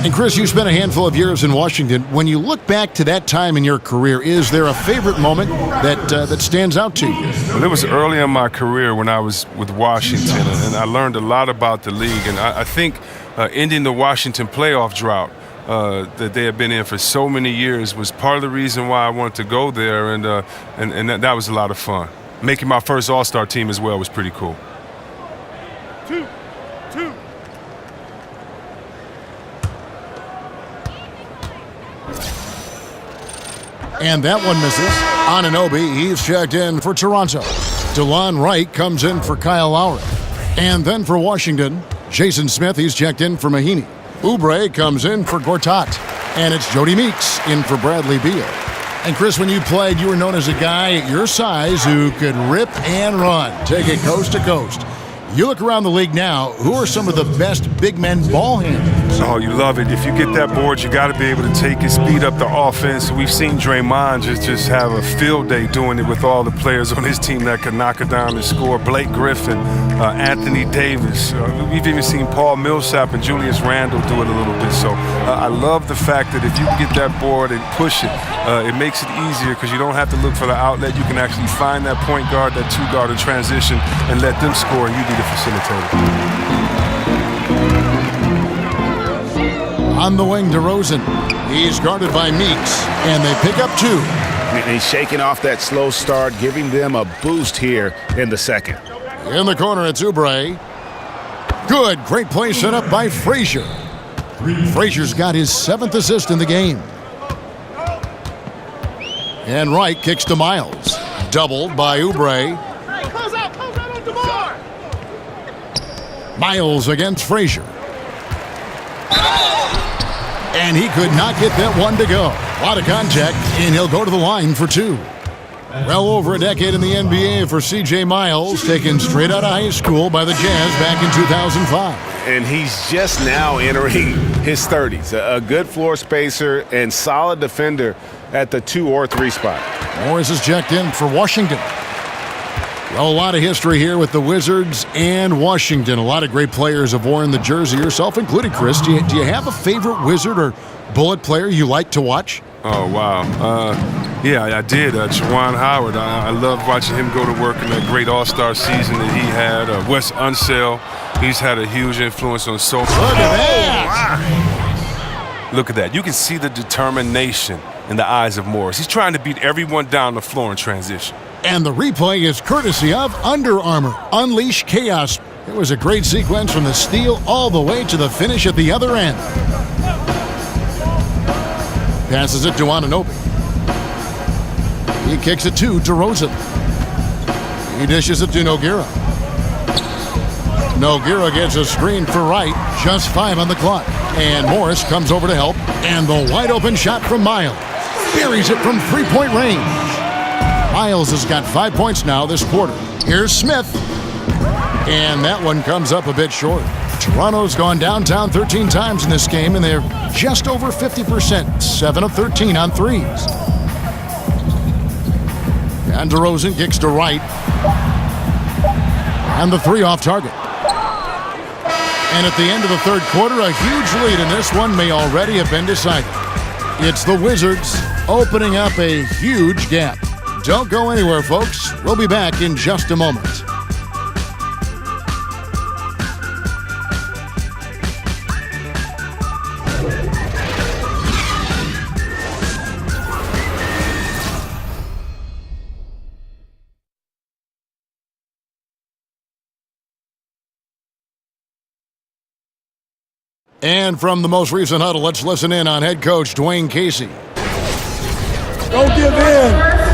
And Chris, you spent a handful of years in Washington. When you look back to that time in your career, is there a favorite moment that stands out to you? Well, it was early in my career when I was with Washington, and I learned a lot about the league. And I think ending the Washington playoff drought that they had been in for so many years was part of the reason why I wanted to go there, and that was a lot of fun. Making my first All-Star team as well was pretty cool. 2. And that one misses. Anunoby, he's checked in for Toronto. DeLon Wright comes in for Kyle Lowry. And then for Washington, Jason Smith, he's checked in for Mahinmi. Oubre comes in for Gortat. And it's Jody Meeks in for Bradley Beal. And Chris, when you played, you were known as a guy at your size who could rip and run, take it coast to coast. You look around the league now, who are some of the best big men ball handlers? Oh, you love it. If you get that board, you got to be able to take it, speed up the offense. We've seen Draymond just have a field day doing it with all the players on his team that could knock it down and score. Blake Griffin, Anthony Davis. We've even seen Paul Millsap and Julius Randle do it a little bit. So I love the fact that if you can get that board and push it, it makes it easier because you don't have to look for the outlet. You can actually find that point guard, that 2-guard in transition, and let them score, and you be the facilitator. On the wing, DeRozan. He's guarded by Meeks, and they pick up 2. And he's shaking off that slow start, giving them a boost here in the second. In the corner, it's Oubre. Good, great play set up by Frazier. Frazier's got his 7th assist in the game. And Wright kicks to Miles. Doubled by Oubre. Miles against Frazier. And he could not get that one to go. A lot of contact, and he'll go to the line for 2. Well over a decade in the NBA for C.J. Miles, taken straight out of high school by the Jazz back in 2005. And he's just now entering his 30s. A good floor spacer and solid defender at the 2 or 3 spot. Morris is checked in for Washington. Well, a lot of history here with the Wizards and Washington. A lot of great players have worn the jersey, yourself included, Chris. Do you have a favorite Wizard or Bullet player you like to watch? Oh, wow. Yeah, I did. Juwan Howard. I loved watching him go to work in that great All-Star season that he had. Wes Unseld, he's had a huge influence on so many. Look at that! Look at that. You can see the determination in the eyes of Morris. He's trying to beat everyone down the floor in transition. And the replay is courtesy of Under Armour. Unleash chaos. It was a great sequence from the steal all the way to the finish at the other end. Passes it to Anunoby. He kicks it to DeRozan. He dishes it to Nogueira. Nogueira gets a screen for Wright. Just 5 on the clock. And Morris comes over to help. And the wide open shot from Miles. Buries it from 3-point range. Miles has got 5 points now this quarter. Here's Smith. And that one comes up a bit short. Toronto's gone downtown 13 times in this game, and they're just over 50%, 7 of 13 on threes. And DeRozan kicks to Wright. And the 3 off target. And at the end of the third quarter, a huge lead in this one may already have been decided. It's the Wizards opening up a huge gap. Don't go anywhere, folks. We'll be back in just a moment. And from the most recent huddle, let's listen in on head coach Dwayne Casey. Don't give in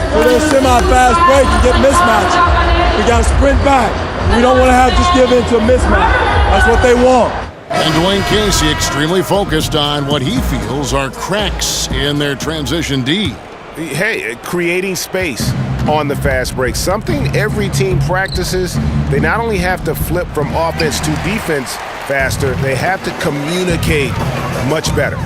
for those semi-fast break and get mismatches. We got to sprint back. We don't want to just give in to a mismatch. That's what they want. And Dwayne Casey extremely focused on what he feels are cracks in their transition D. Hey, creating space on the fast break. Something every team practices. They not only have to flip from offense to defense faster, they have to communicate much better.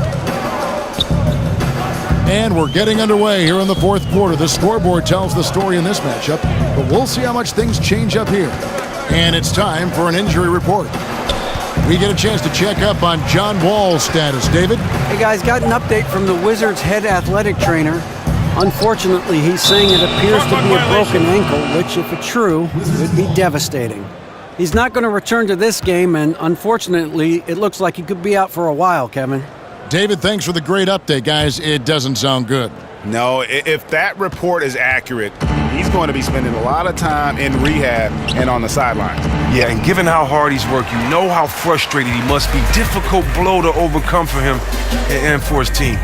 And we're getting underway here in the fourth quarter. The scoreboard tells the story in this matchup, but we'll see how much things change up here. And it's time for an injury report. We get a chance to check up on John Wall's status. David? Hey guys, got an update from the Wizards head athletic trainer. Unfortunately, he's saying it appears to be a broken ankle, which, if it's true, would be devastating. He's not going to return to this game, and unfortunately, it looks like he could be out for a while, Kevin. David, thanks for the great update, guys. It doesn't sound good. No, if that report is accurate, he's going to be spending a lot of time in rehab and on the sideline. Yeah, and given how hard he's worked, you know how frustrated he must be. Difficult blow to overcome for him and for his team.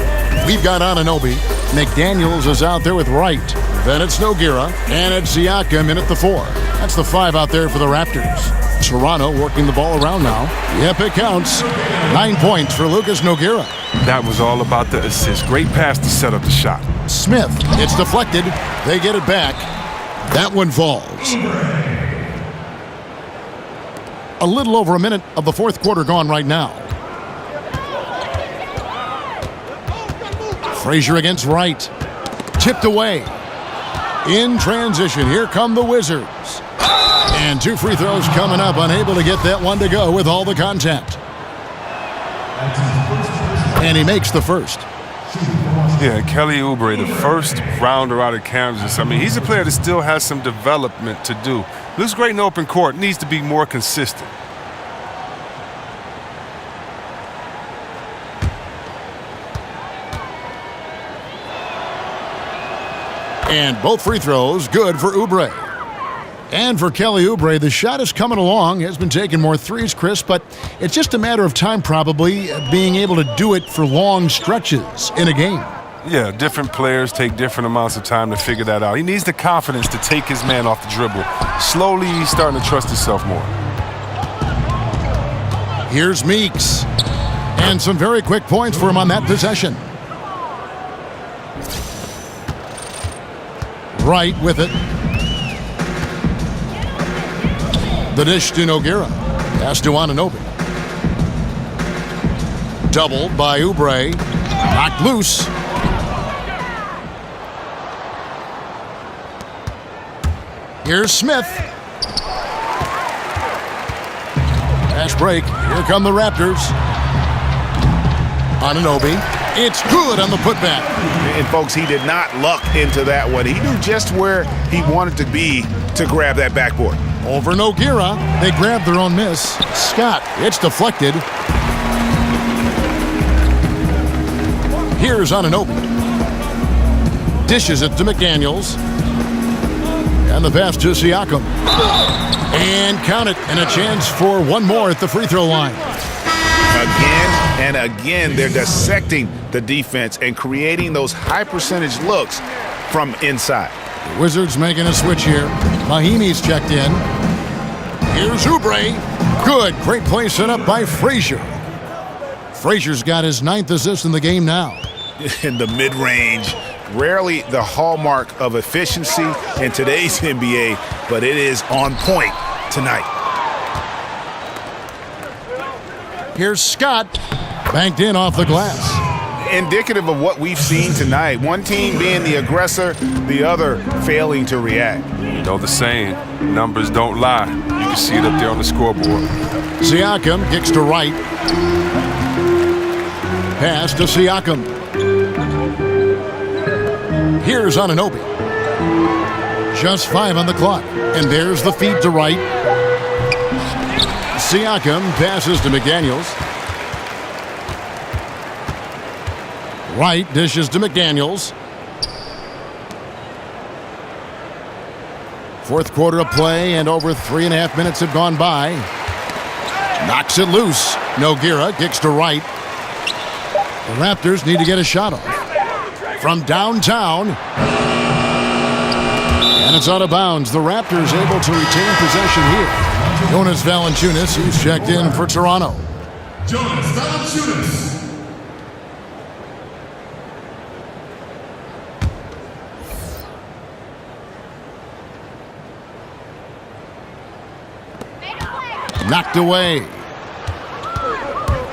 We've got Anunoby. McDaniels is out there with Wright. Then it's Nogueira, and it's Siakam in at the 4. That's the 5 out there for the Raptors. Toronto working the ball around now. Yep, it counts. 9 points for Lucas Nogueira. That was all about the assist. Great pass to set up the shot. Smith, it's deflected. They get it back. That one falls. A little over a minute of the fourth quarter gone right now. Frazier against Wright. Tipped away. In transition, here come the Wizards. And 2 free throws coming up, unable to get that one to go with all the contact. And he makes the first. Yeah, Kelly Oubre, the first rounder out of Kansas. I mean, he's a player that still has some development to do. Looks great in open court, needs to be more consistent. And both free throws good for Oubre. And for Kelly Oubre, the shot is coming along, has been taking more threes, Chris, but it's just a matter of time probably being able to do it for long stretches in a game. Yeah, different players take different amounts of time to figure that out. He needs the confidence to take his man off the dribble. Slowly, he's starting to trust himself more. Here's Meeks. And some very quick points for him on that possession. Wright with it. The dish to Nogueira. Pass to Anunoby. Doubled by Oubre. Knocked loose. Here's Smith. Fast break. Here come the Raptors. Anunoby. It's good on the putback. And folks, he did not luck into that one. He knew just where he wanted to be to grab that backboard. Over Nogueira. They grab their own miss. Scott. It's deflected. Here's Anunoby. Dishes it to McDaniels. And the pass to Siakam. And count it. And a chance for one more at the free throw line. Again and again, they're dissecting the defense and creating those high percentage looks from inside. The Wizards making a switch here. Mahimi's checked in. Here's Oubre. Good. Great play set up by Frazier. Frazier's got his 9th assist in the game now. In the mid-range, rarely the hallmark of efficiency in today's NBA, but it is on point tonight. Here's Scott. Banked in off the glass. Indicative of what we've seen tonight. One team being the aggressor, the other failing to react. You know the saying, numbers don't lie. You can see it up there on the scoreboard. Siakam kicks to right. Pass to Siakam. Here's Anunoby. Just 5 on the clock. And there's the feed to right. Siakam passes to McDaniels. Wright dishes to McDaniels. Fourth quarter of play, and over 3.5 minutes have gone by. Knocks it loose. Nogueira kicks to Wright. The Raptors need to get a shot off. From downtown. And it's out of bounds. The Raptors able to retain possession here. Jonas Valanciunas, he's checked in for Toronto. Jonas Valanciunas. Knocked away.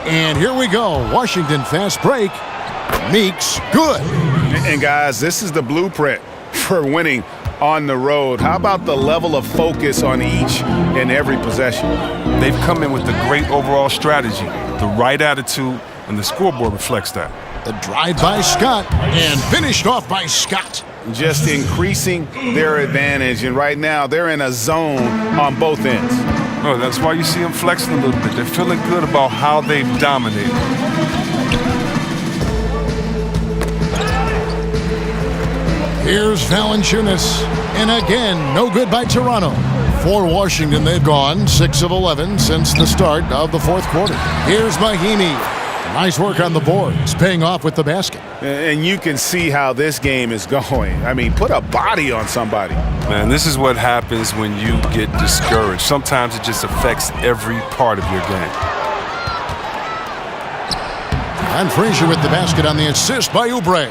And here we go. Washington fast break. Meeks, good. And guys, this is the blueprint for winning on the road. How about the level of focus on each and every possession? They've come in with a great overall strategy, the right attitude, and the scoreboard reflects that. The drive by Scott and finished off by Scott. Just increasing their advantage, and right now they're in a zone on both ends. Oh, that's why you see them flexing a little bit. They're feeling good about how they've dominated. Here's Valanciunas. And again, no good by Toronto. For Washington, they've gone 6 of 11 since the start of the fourth quarter. Here's Mahimi. Nice work on the boards, paying off with the basket. And you can see how this game is going. I mean, put a body on somebody. Man, this is what happens when you get discouraged. Sometimes it just affects every part of your game. And Frazier with the basket on the assist by Oubre.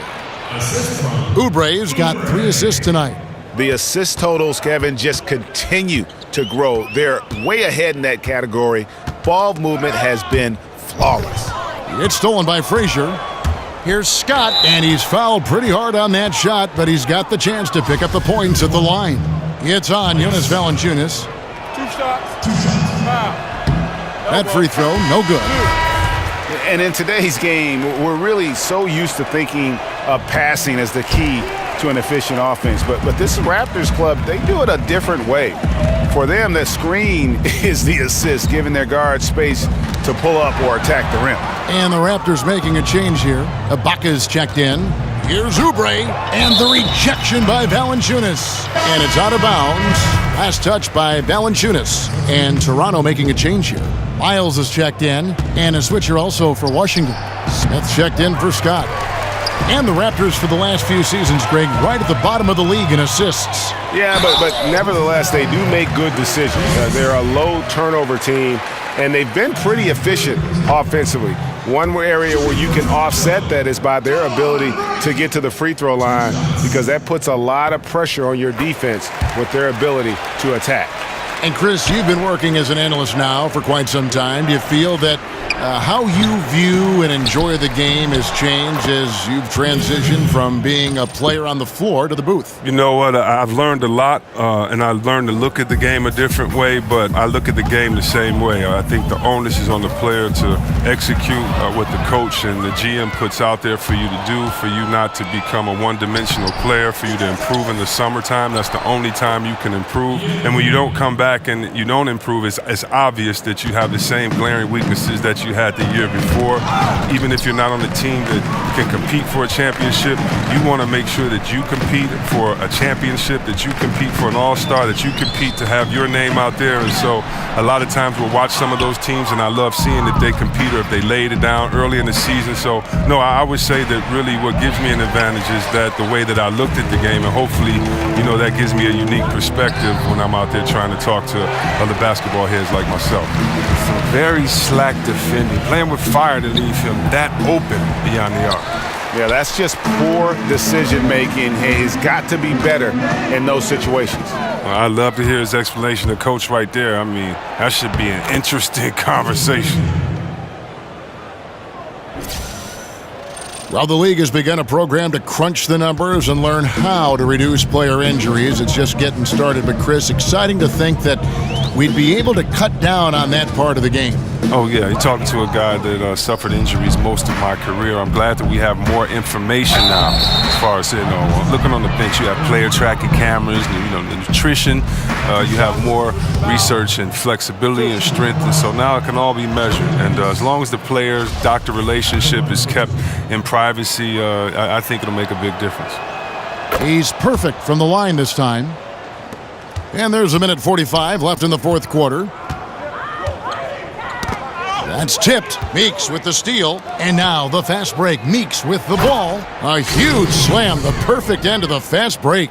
Oubre's got 3 assists tonight. The assist totals, Kevin, just continue to grow. They're way ahead in that category. Ball movement has been flawless. It's stolen by Frazier. Here's Scott, and he's fouled pretty hard on that shot, but he's got the chance to pick up the points at the line. It's on Jonas Valanciunas. 2 shots. Foul. That free throw, no good. And in today's game, we're really so used to thinking of passing as the key to an efficient offense. But this Raptors club, they do it a different way. For them, the screen is the assist, giving their guards space to pull up or attack the rim. And the Raptors making a change here. Ibaka's checked in. Here's Oubre, and the rejection by Valanciunas. And it's out of bounds. Last touch by Valanciunas. And Toronto making a change here. Miles is checked in, and a switcher also for Washington. Smith checked in for Scott. And the Raptors for the last few seasons, Greg, right at the bottom of the league in assists. Yeah, but nevertheless, they do make good decisions. They're a low turnover team, and they've been pretty efficient offensively. One area where you can offset that is by their ability to get to the free throw line, because that puts a lot of pressure on your defense with their ability to attack. And Chris, you've been working as an analyst now for quite some time. Do you feel that how you view and enjoy the game has changed as you've transitioned from being a player on the floor to the booth? You know what? I've learned a lot, and I've learned to look at the game a different way, but I look at the game the same way. I think the onus is on the player to execute what the coach and the GM puts out there for you to do, for you not to become a one-dimensional player, for you to improve in the summertime. That's the only time you can improve. And when you don't come back slack and you don't improve, it's obvious that you have the same glaring weaknesses that you had the year before. Even if you're not on the team that can compete for a championship, you want to make sure that you compete for a championship, that you compete for an all-star, that you compete to have your name out there. And so a lot of times we'll watch some of those teams, and I love seeing if they compete or if they laid it down early in the season. So, no, I would say that really what gives me an advantage is that the way that I looked at the game, and hopefully, that gives me a unique perspective when I'm out there trying to talk to other basketball heads like myself. Some very slack defending, playing with fire to leave him that open beyond the arc. Yeah, that's just poor decision-making. He's got to be better in those situations. Well, I'd love to hear his explanation to Coach right there. I mean, that should be an interesting conversation. Well, the league has begun a program to crunch the numbers and learn how to reduce player injuries. It's just getting started, but Chris, exciting to think that we'd be able to cut down on that part of the game. Oh, yeah, you're talking to a guy that suffered injuries most of my career. I'm glad that we have more information now as far as, looking on the bench. You have player tracking cameras, the nutrition. You have more research and flexibility and strength, and so now it can all be measured. And as long as the player-doctor relationship is kept in privacy, I think it'll make a big difference. He's perfect from the line this time. And there's 1:45 left in the fourth quarter. That's tipped. Meeks with the steal. And now the fast break. Meeks with the ball. A huge slam. The perfect end of the fast break.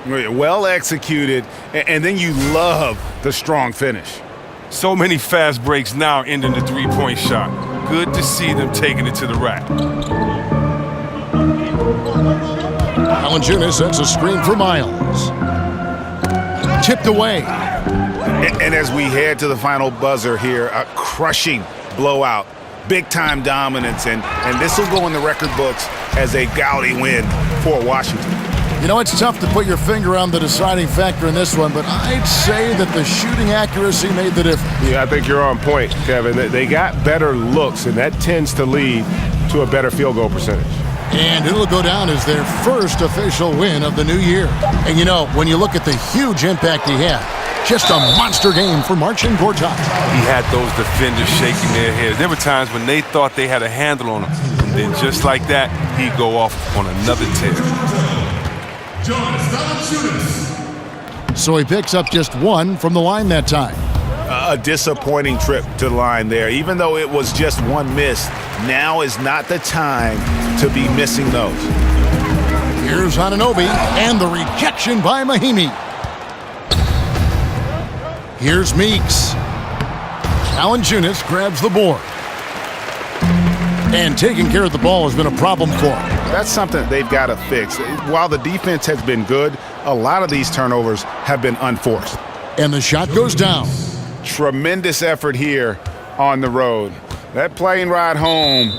Well executed. And then you love the strong finish. So many fast breaks now ending the three-point shot. Good to see them taking it to the rack. Valanciunas sets a screen for Miles. Tipped away. And as we head to the final buzzer here, a crushing blowout, big-time dominance, and this will go in the record books as a gaudy win for Washington. It's tough to put your finger on the deciding factor in this one, but I'd say that the shooting accuracy made the difference. Yeah, I think you're on point, Kevin. They got better looks, and that tends to lead to a better field goal percentage. And it'll go down as their first official win of the new year. And when you look at the huge impact he had, just a monster game for Marcin Gortat. He had those defenders shaking their heads. There were times when they thought they had a handle on him. And then just like that, he'd go off on another tear. So he picks up just one from the line that time. A disappointing trip to the line there. Even though it was just one miss, now is not the time to be missing those. Here's Anunoby and the rejection by Mahimi. Here's Meeks. Valanciunas grabs the board. And taking care of the ball has been a problem for him. That's something they've got to fix. While the defense has been good, a lot of these turnovers have been unforced. And the shot goes down. Tremendous effort here on the road. That plane ride home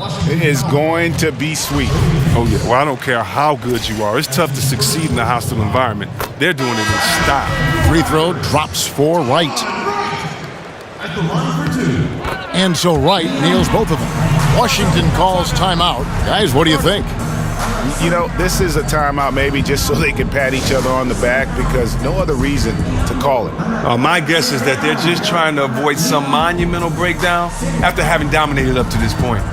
is going to be sweet. Oh, yeah. Well, I don't care how good you are. It's tough to succeed in a hostile environment. They're doing it in style. Free throw drops for Wright. And so Wright nails both of them. Washington calls timeout. Guys, what do you think? This is a timeout maybe just so they can pat each other on the back because no other reason to call it. My guess is that they're just trying to avoid some monumental breakdown after having dominated up to this point.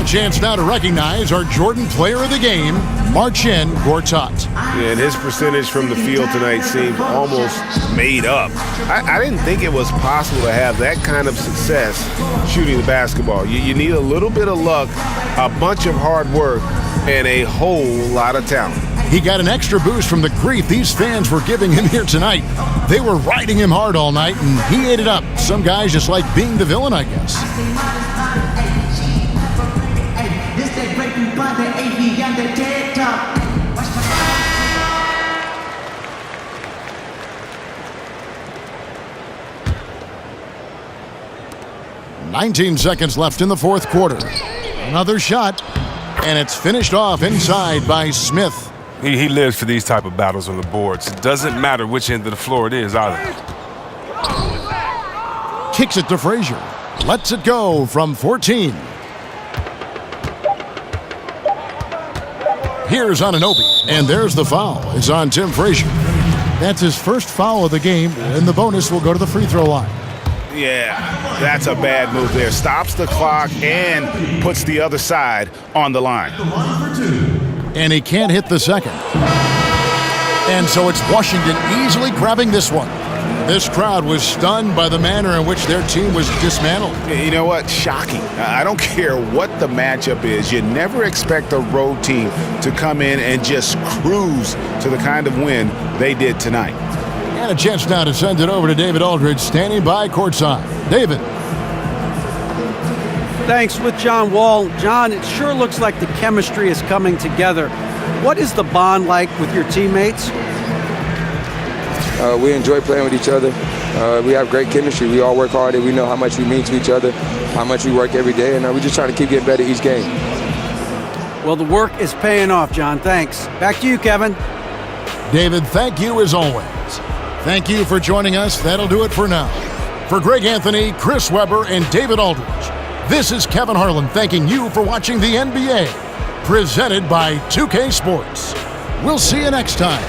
A chance now to recognize our Jordan Player of the Game, Marcin Gortat. Yeah, and his percentage from the field tonight seemed almost made up. I didn't think it was possible to have that kind of success shooting the basketball. You need a little bit of luck, a bunch of hard work, and a whole lot of talent. He got an extra boost from the grief these fans were giving him here tonight. They were riding him hard all night, and he ate it up. Some guys just like being the villain, I guess. 19 seconds left in the fourth quarter. Another shot, and it's finished off inside by Smith. He lives for these type of battles on the boards. It doesn't matter which end of the floor it is either. Kicks it to Frazier. Lets it go from 14. Here's Anunoby, and there's the foul. It's on Tim Frazier. That's his first foul of the game, and the bonus will go to the free throw line. Yeah, that's a bad move there. Stops the clock and puts the other side on the line. And he can't hit the second. And so it's Washington easily grabbing this one. This crowd was stunned by the manner in which their team was dismantled. You know what? Shocking. I don't care what the matchup is. You never expect a road team to come in and just cruise to the kind of win they did tonight. And a chance now to send it over to David Aldridge, standing by courtside. David. Thanks. With John Wall. John, it sure looks like the chemistry is coming together. What is the bond like with your teammates? We enjoy playing with each other. We have great chemistry. We all work hard, and we know how much we mean to each other, how much we work every day, and we just try to keep getting better each game. Well, the work is paying off, John. Thanks. Back to you, Kevin. David, thank you as always. Thank you for joining us. That'll do it for now. For Greg Anthony, Chris Webber, and David Aldridge, this is Kevin Harlan thanking you for watching the NBA, presented by 2K Sports. We'll see you next time.